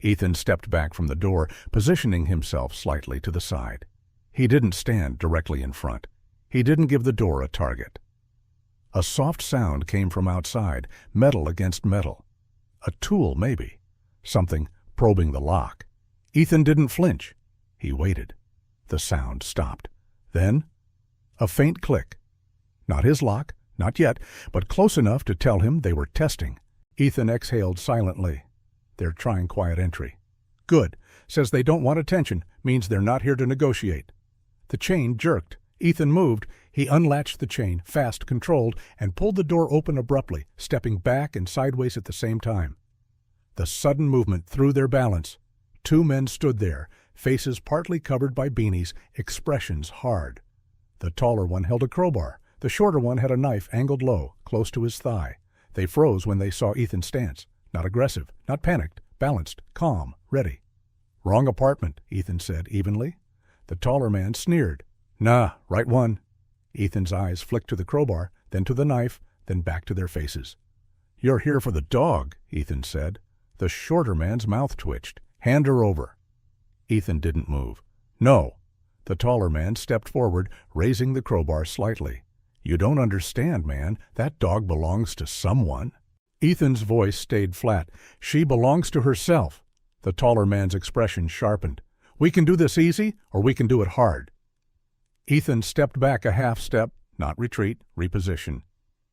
Ethan stepped back from the door, positioning himself slightly to the side. He didn't stand directly in front. He didn't give the door a target. A soft sound came from outside, metal against metal. A tool, maybe. Something probing the lock. Ethan didn't flinch. He waited. The sound stopped. Then, a faint click. Not his lock, not yet, but close enough to tell him they were testing. Ethan exhaled silently. They're trying quiet entry. Good. Says they don't want attention, means they're not here to negotiate. The chain jerked. Ethan moved. He unlatched the chain, fast, controlled, and pulled the door open abruptly, stepping back and sideways at the same time. The sudden movement threw their balance. Two men stood there, faces partly covered by beanies, expressions hard. The taller one held a crowbar. The shorter one had a knife angled low, close to his thigh. They froze when they saw Ethan's stance. Not aggressive, not panicked, balanced, calm, ready. Wrong apartment, Ethan said evenly. The taller man sneered. Nah, right one. Ethan's eyes flicked to the crowbar, then to the knife, then back to their faces. You're here for the dog, Ethan said. The shorter man's mouth twitched. Hand her over. Ethan didn't move. No. The taller man stepped forward, raising the crowbar slightly. You don't understand, man. That dog belongs to someone. Ethan's voice stayed flat. She belongs to herself. The taller man's expression sharpened. We can do this easy, or we can do it hard. Ethan stepped back a half step, not retreat, reposition.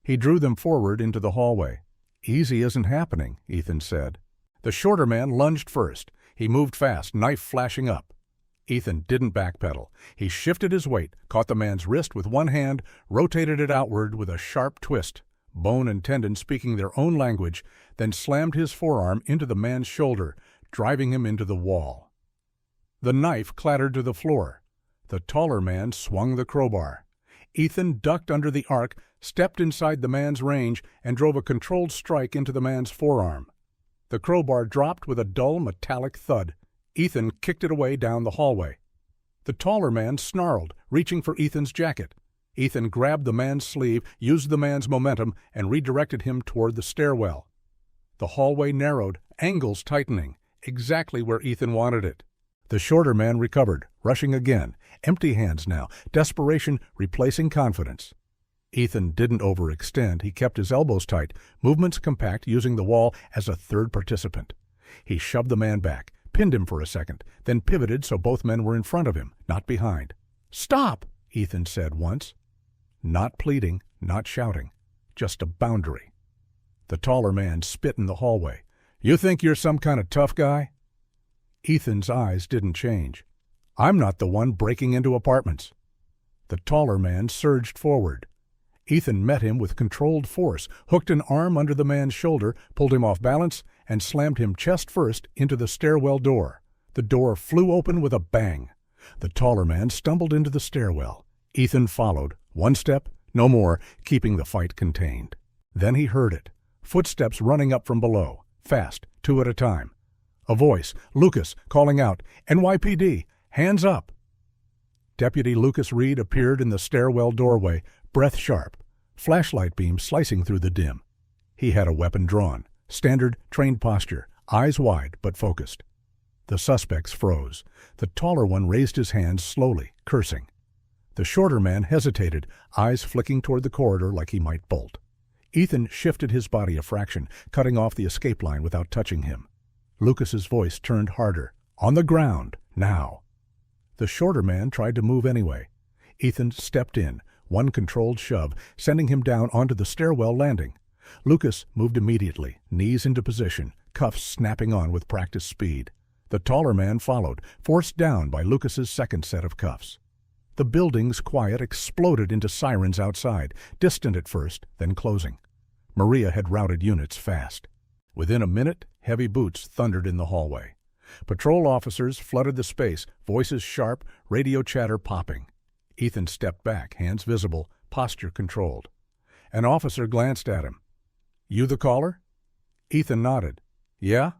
He drew them forward into the hallway. Easy isn't happening, Ethan said. The shorter man lunged first. He moved fast, knife flashing up. Ethan didn't backpedal. He shifted his weight, caught the man's wrist with one hand, rotated it outward with a sharp twist, bone and tendon speaking their own language, then slammed his forearm into the man's shoulder, driving him into the wall. The knife clattered to the floor. The taller man swung the crowbar. Ethan ducked under the arc, stepped inside the man's range, and drove a controlled strike into the man's forearm. The crowbar dropped with a dull metallic thud. Ethan kicked it away down the hallway. The taller man snarled, reaching for Ethan's jacket. Ethan grabbed the man's sleeve, used the man's momentum, and redirected him toward the stairwell. The hallway narrowed, angles tightening, exactly where Ethan wanted it. The shorter man recovered, rushing again, empty hands now, desperation replacing confidence. Ethan didn't overextend. He kept his elbows tight, movements compact, using the wall as a third participant. He shoved the man back, pinned him for a second, then pivoted so both men were in front of him, not behind. Stop, Ethan said once. Not pleading, not shouting, just a boundary. The taller man spit in the hallway. You think you're some kind of tough guy? Ethan's eyes didn't change. I'm not the one breaking into apartments. The taller man surged forward. Ethan met him with controlled force, hooked an arm under the man's shoulder, pulled him off balance, and slammed him chest first into the stairwell door. The door flew open with a bang. The taller man stumbled into the stairwell. Ethan followed, one step, no more, keeping the fight contained. Then he heard it. Footsteps running up from below, fast, two at a time. A voice, Lucas, calling out, NYPD, hands up. Deputy Lucas Reed appeared in the stairwell doorway, breath sharp, flashlight beam slicing through the dim. He had a weapon drawn, standard, trained posture, eyes wide but focused. The suspects froze. The taller one raised his hands slowly, cursing. The shorter man hesitated, eyes flicking toward the corridor like he might bolt. Ethan shifted his body a fraction, cutting off the escape line without touching him. Lucas's voice turned harder. On the ground, now. The shorter man tried to move anyway. Ethan stepped in, one controlled shove, sending him down onto the stairwell landing. Lucas moved immediately, knees into position, cuffs snapping on with practiced speed. The taller man followed, forced down by Lucas's second set of cuffs. The building's quiet exploded into sirens outside, distant at first, then closing. Maria had routed units fast. Within a minute, heavy boots thundered in the hallway. Patrol officers flooded the space, voices sharp, radio chatter popping. Ethan stepped back, hands visible, posture controlled. An officer glanced at him. "You the caller?" Ethan nodded. "Yeah?"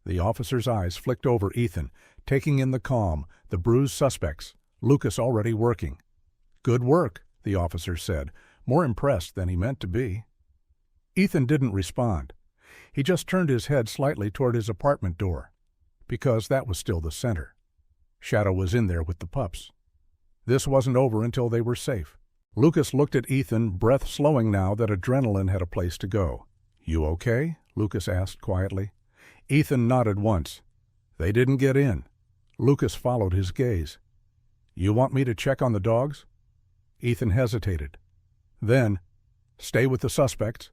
The officer's eyes flicked over Ethan, taking in the calm, the bruised suspects, Lucas already working. "Good work," the officer said, more impressed than he meant to be. Ethan didn't respond. He just turned his head slightly toward his apartment door, because that was still the center. Shadow was in there with the pups. This wasn't over until they were safe. Lucas looked at Ethan, breath slowing now that adrenaline had a place to go. "You okay?" Lucas asked quietly. Ethan nodded once. "They didn't get in." Lucas followed his gaze. "You want me to check on the dogs?" Ethan hesitated. Then, "Stay with the suspects."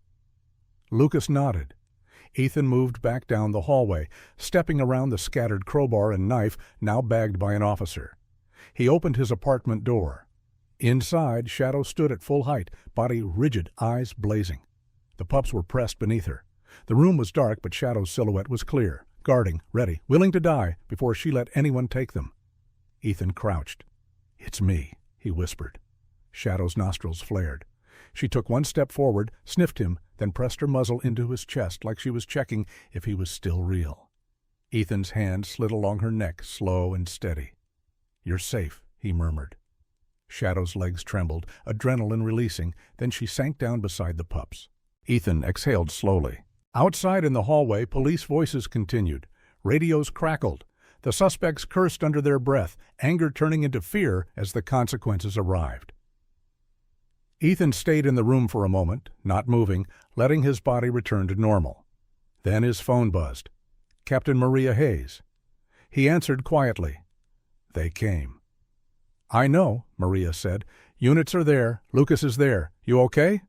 Lucas nodded. Ethan moved back down the hallway, stepping around the scattered crowbar and knife now bagged by an officer. He opened his apartment door. Inside, Shadow stood at full height, body rigid, eyes blazing. The pups were pressed beneath her. The room was dark, but Shadow's silhouette was clear, guarding, ready, willing to die before she let anyone take them. Ethan crouched. "It's me," he whispered. Shadow's nostrils flared. She took one step forward, sniffed him, then pressed her muzzle into his chest like she was checking if he was still real. Ethan's hand slid along her neck, slow and steady. "You're safe," he murmured. Shadow's legs trembled, adrenaline releasing, then she sank down beside the pups. Ethan exhaled slowly. Outside in the hallway, police voices continued. Radios crackled. The suspects cursed under their breath, anger turning into fear as the consequences arrived. Ethan stayed in the room for a moment, not moving, letting his body return to normal. Then his phone buzzed. Captain Maria Hayes. He answered quietly. They came. "I know," Maria said. "Units are there. Lucas is there. You okay?"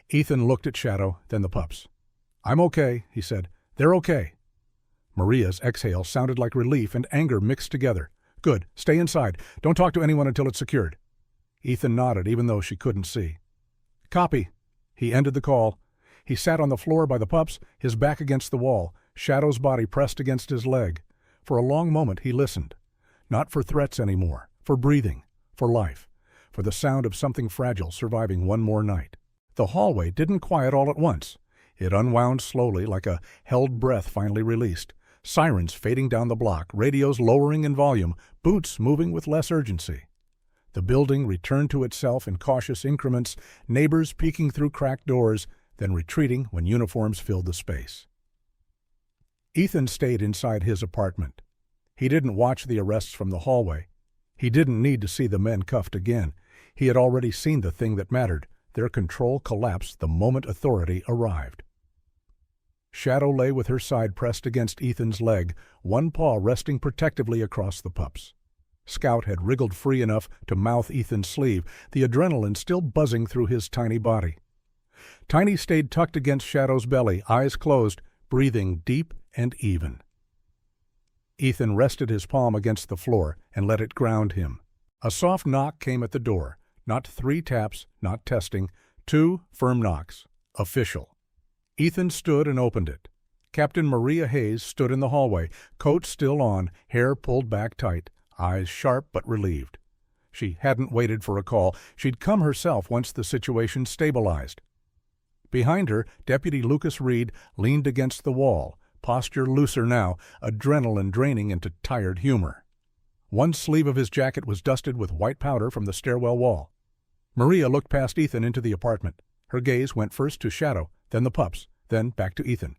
Ethan looked at Shadow, then the pups. "I'm okay," he said. "They're okay." Maria's exhale sounded like relief and anger mixed together. "Good. Stay inside. Don't talk to anyone until it's secured." Ethan nodded, even though she couldn't see. "Copy." He ended the call. He sat on the floor by the pups, his back against the wall, Shadow's body pressed against his leg. For a long moment he listened. Not for threats anymore, for breathing, for life, for the sound of something fragile surviving one more night. The hallway didn't quiet all at once. It unwound slowly like a held breath finally released. Sirens fading down the block, radios lowering in volume, boots moving with less urgency. The building returned to itself in cautious increments, neighbors peeking through cracked doors, then retreating when uniforms filled the space. Ethan stayed inside his apartment. He didn't watch the arrests from the hallway. He didn't need to see the men cuffed again. He had already seen the thing that mattered. Their control collapsed the moment authority arrived. Shadow lay with her side pressed against Ethan's leg, one paw resting protectively across the pups. Scout had wriggled free enough to mouth Ethan's sleeve, the adrenaline still buzzing through his tiny body. Tiny stayed tucked against Shadow's belly, eyes closed, breathing deep and even. Ethan rested his palm against the floor and let it ground him. A soft knock came at the door. Not 3 taps, not testing, 2 firm knocks. Official. Ethan stood and opened it. Captain Maria Hayes stood in the hallway, coat still on, hair pulled back tight, eyes sharp but relieved. She hadn't waited for a call. She'd come herself once the situation stabilized. Behind her, Deputy Lucas Reed leaned against the wall, posture looser now, adrenaline draining into tired humor. One sleeve of his jacket was dusted with white powder from the stairwell wall. Maria looked past Ethan into the apartment. Her gaze went first to Shadow, then the pups, then back to Ethan.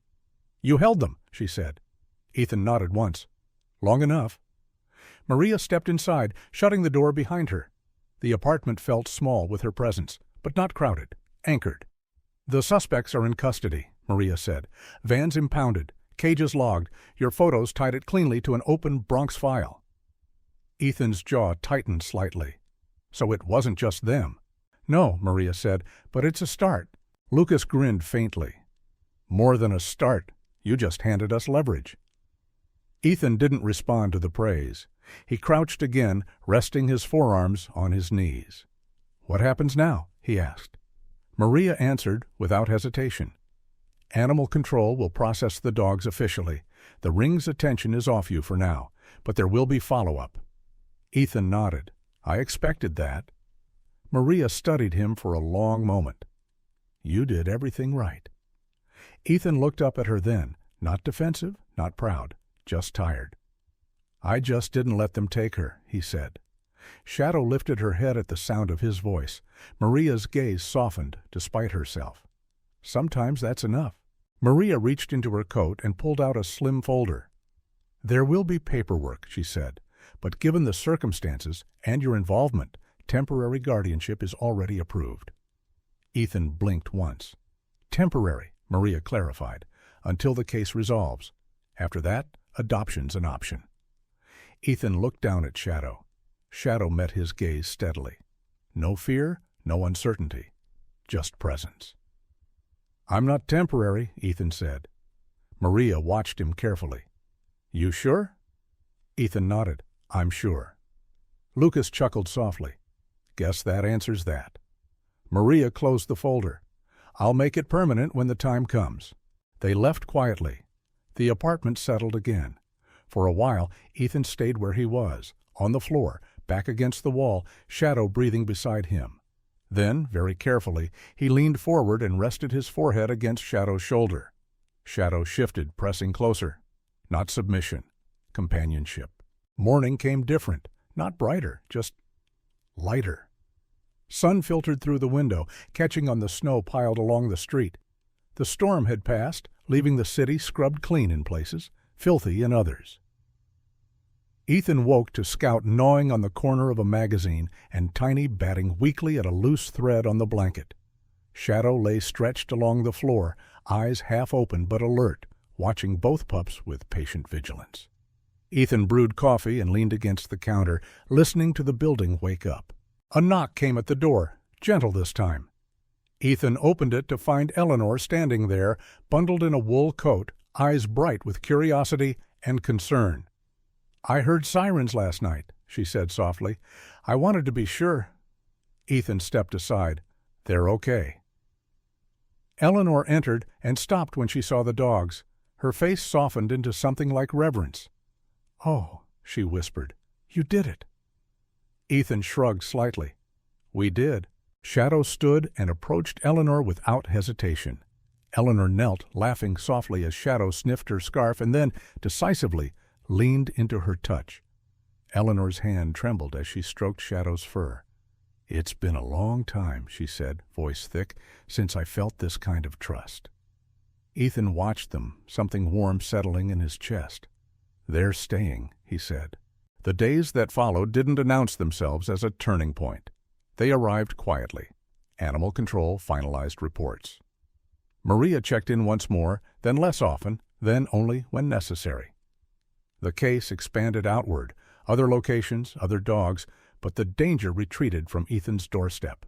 "You held them," she said. Ethan nodded once. "Long enough." Maria stepped inside, shutting the door behind her. The apartment felt small with her presence, but not crowded, anchored. "The suspects are in custody," Maria said. "Vans impounded, cages logged, your photos tied it cleanly to an open Bronx file." Ethan's jaw tightened slightly. So it wasn't just them. "No," Maria said, "but it's a start." Lucas grinned faintly. "More than a start. You just handed us leverage." Ethan didn't respond to the praise. He crouched again, resting his forearms on his knees. "What happens now?" he asked. Maria answered without hesitation. "Animal control will process the dogs officially. The ring's attention is off you for now, but there will be follow-up." Ethan nodded. "I expected that." Maria studied him for a long moment. "You did everything right." Ethan looked up at her then, not defensive, not proud, just tired. "I just didn't let them take her," he said. Shadow lifted her head at the sound of his voice. Maria's gaze softened despite herself. "Sometimes that's enough." Maria reached into her coat and pulled out a slim folder. "There will be paperwork," she said, "but given the circumstances and your involvement, temporary guardianship is already approved." Ethan blinked once. "Temporary," Maria clarified, "until the case resolves. After that, adoption's an option." Ethan looked down at Shadow. Shadow met his gaze steadily. No fear, no uncertainty, just presence. "I'm not temporary," Ethan said. Maria watched him carefully. "You sure?" Ethan nodded. "I'm sure." Lucas chuckled softly. "Guess that answers that." Maria closed the folder. "I'll make it permanent when the time comes." They left quietly. The apartment settled again. For a while, Ethan stayed where he was, on the floor, back against the wall, Shadow breathing beside him. Then, very carefully, he leaned forward and rested his forehead against Shadow's shoulder. Shadow shifted, pressing closer. Not submission, companionship. Morning came different, not brighter, just lighter. Sun filtered through the window, catching on the snow piled along the street. The storm had passed, leaving the city scrubbed clean in places, filthy in others. Ethan woke to Scout gnawing on the corner of a magazine and Tiny batting weakly at a loose thread on the blanket. Shadow lay stretched along the floor, eyes half open but alert, watching both pups with patient vigilance. Ethan brewed coffee and leaned against the counter, listening to the building wake up. A knock came at the door, gentle this time. Ethan opened it to find Eleanor standing there, bundled in a wool coat, eyes bright with curiosity and concern. "I heard sirens last night," she said softly. "I wanted to be sure." Ethan stepped aside. "They're okay." Eleanor entered and stopped when she saw the dogs. Her face softened into something like reverence. "Oh," she whispered, "you did it." Ethan shrugged slightly. "We did." Shadow stood and approached Eleanor without hesitation. Eleanor knelt, laughing softly as Shadow sniffed her scarf and then, decisively, leaned into her touch. Eleanor's hand trembled as she stroked Shadow's fur. "It's been a long time," she said, voice thick, "since I felt this kind of trust." Ethan watched them, something warm settling in his chest. "They're staying," he said. The days that followed didn't announce themselves as a turning point. They arrived quietly. Animal Control finalized reports. Maria checked in once more, then less often, then only when necessary. The case expanded outward, other locations, other dogs, but the danger retreated from Ethan's doorstep.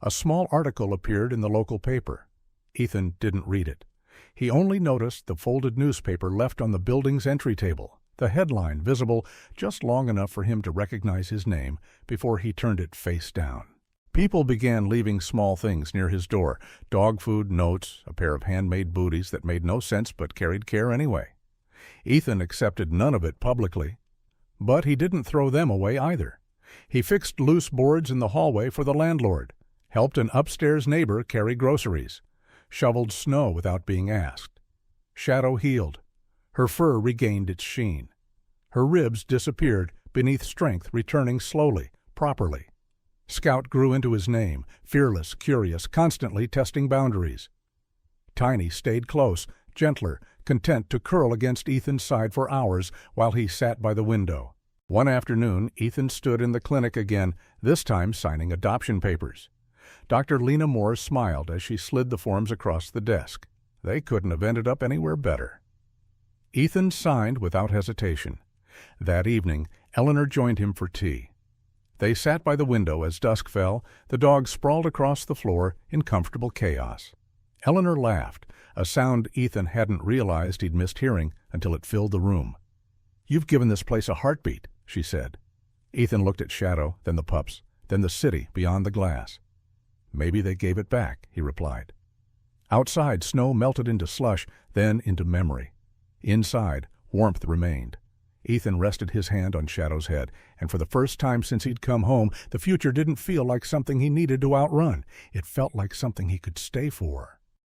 A small article appeared in the local paper. Ethan didn't read it. He only noticed the folded newspaper left on the building's entry table, the headline visible just long enough for him to recognize his name before he turned it face down. People began leaving small things near his door, dog food, notes, a pair of handmade booties that made no sense but carried care anyway. Ethan accepted none of it publicly, but he didn't throw them away either. He fixed loose boards in the hallway for the landlord, helped an upstairs neighbor carry groceries, shoveled snow without being asked. Shadow healed. Her fur regained its sheen. Her ribs disappeared beneath strength returning slowly, properly. Scout grew into his name, fearless, curious, constantly testing boundaries. Tiny stayed close, gentler, content to curl against Ethan's side for hours while he sat by the window. One afternoon, Ethan stood in the clinic again, this time signing adoption papers. Dr. Lena Moore smiled as she slid the forms across the desk. They couldn't have ended up anywhere better. Ethan signed without hesitation. That evening, Eleanor joined him for tea. They sat by the window as dusk fell, the dogs sprawled across the floor in comfortable chaos. Eleanor laughed, a sound Ethan hadn't realized he'd missed hearing until it filled the room. "You've given this place a heartbeat," she said. Ethan looked at Shadow, then the pups, then the city beyond the glass. "Maybe they gave it back," he replied. Outside, snow melted into slush, then into memory. Inside, warmth remained. Ethan rested his hand on Shadow's head, and for the first time since he'd come home, the future didn't feel like something he needed to outrun. It felt like something he could stay for.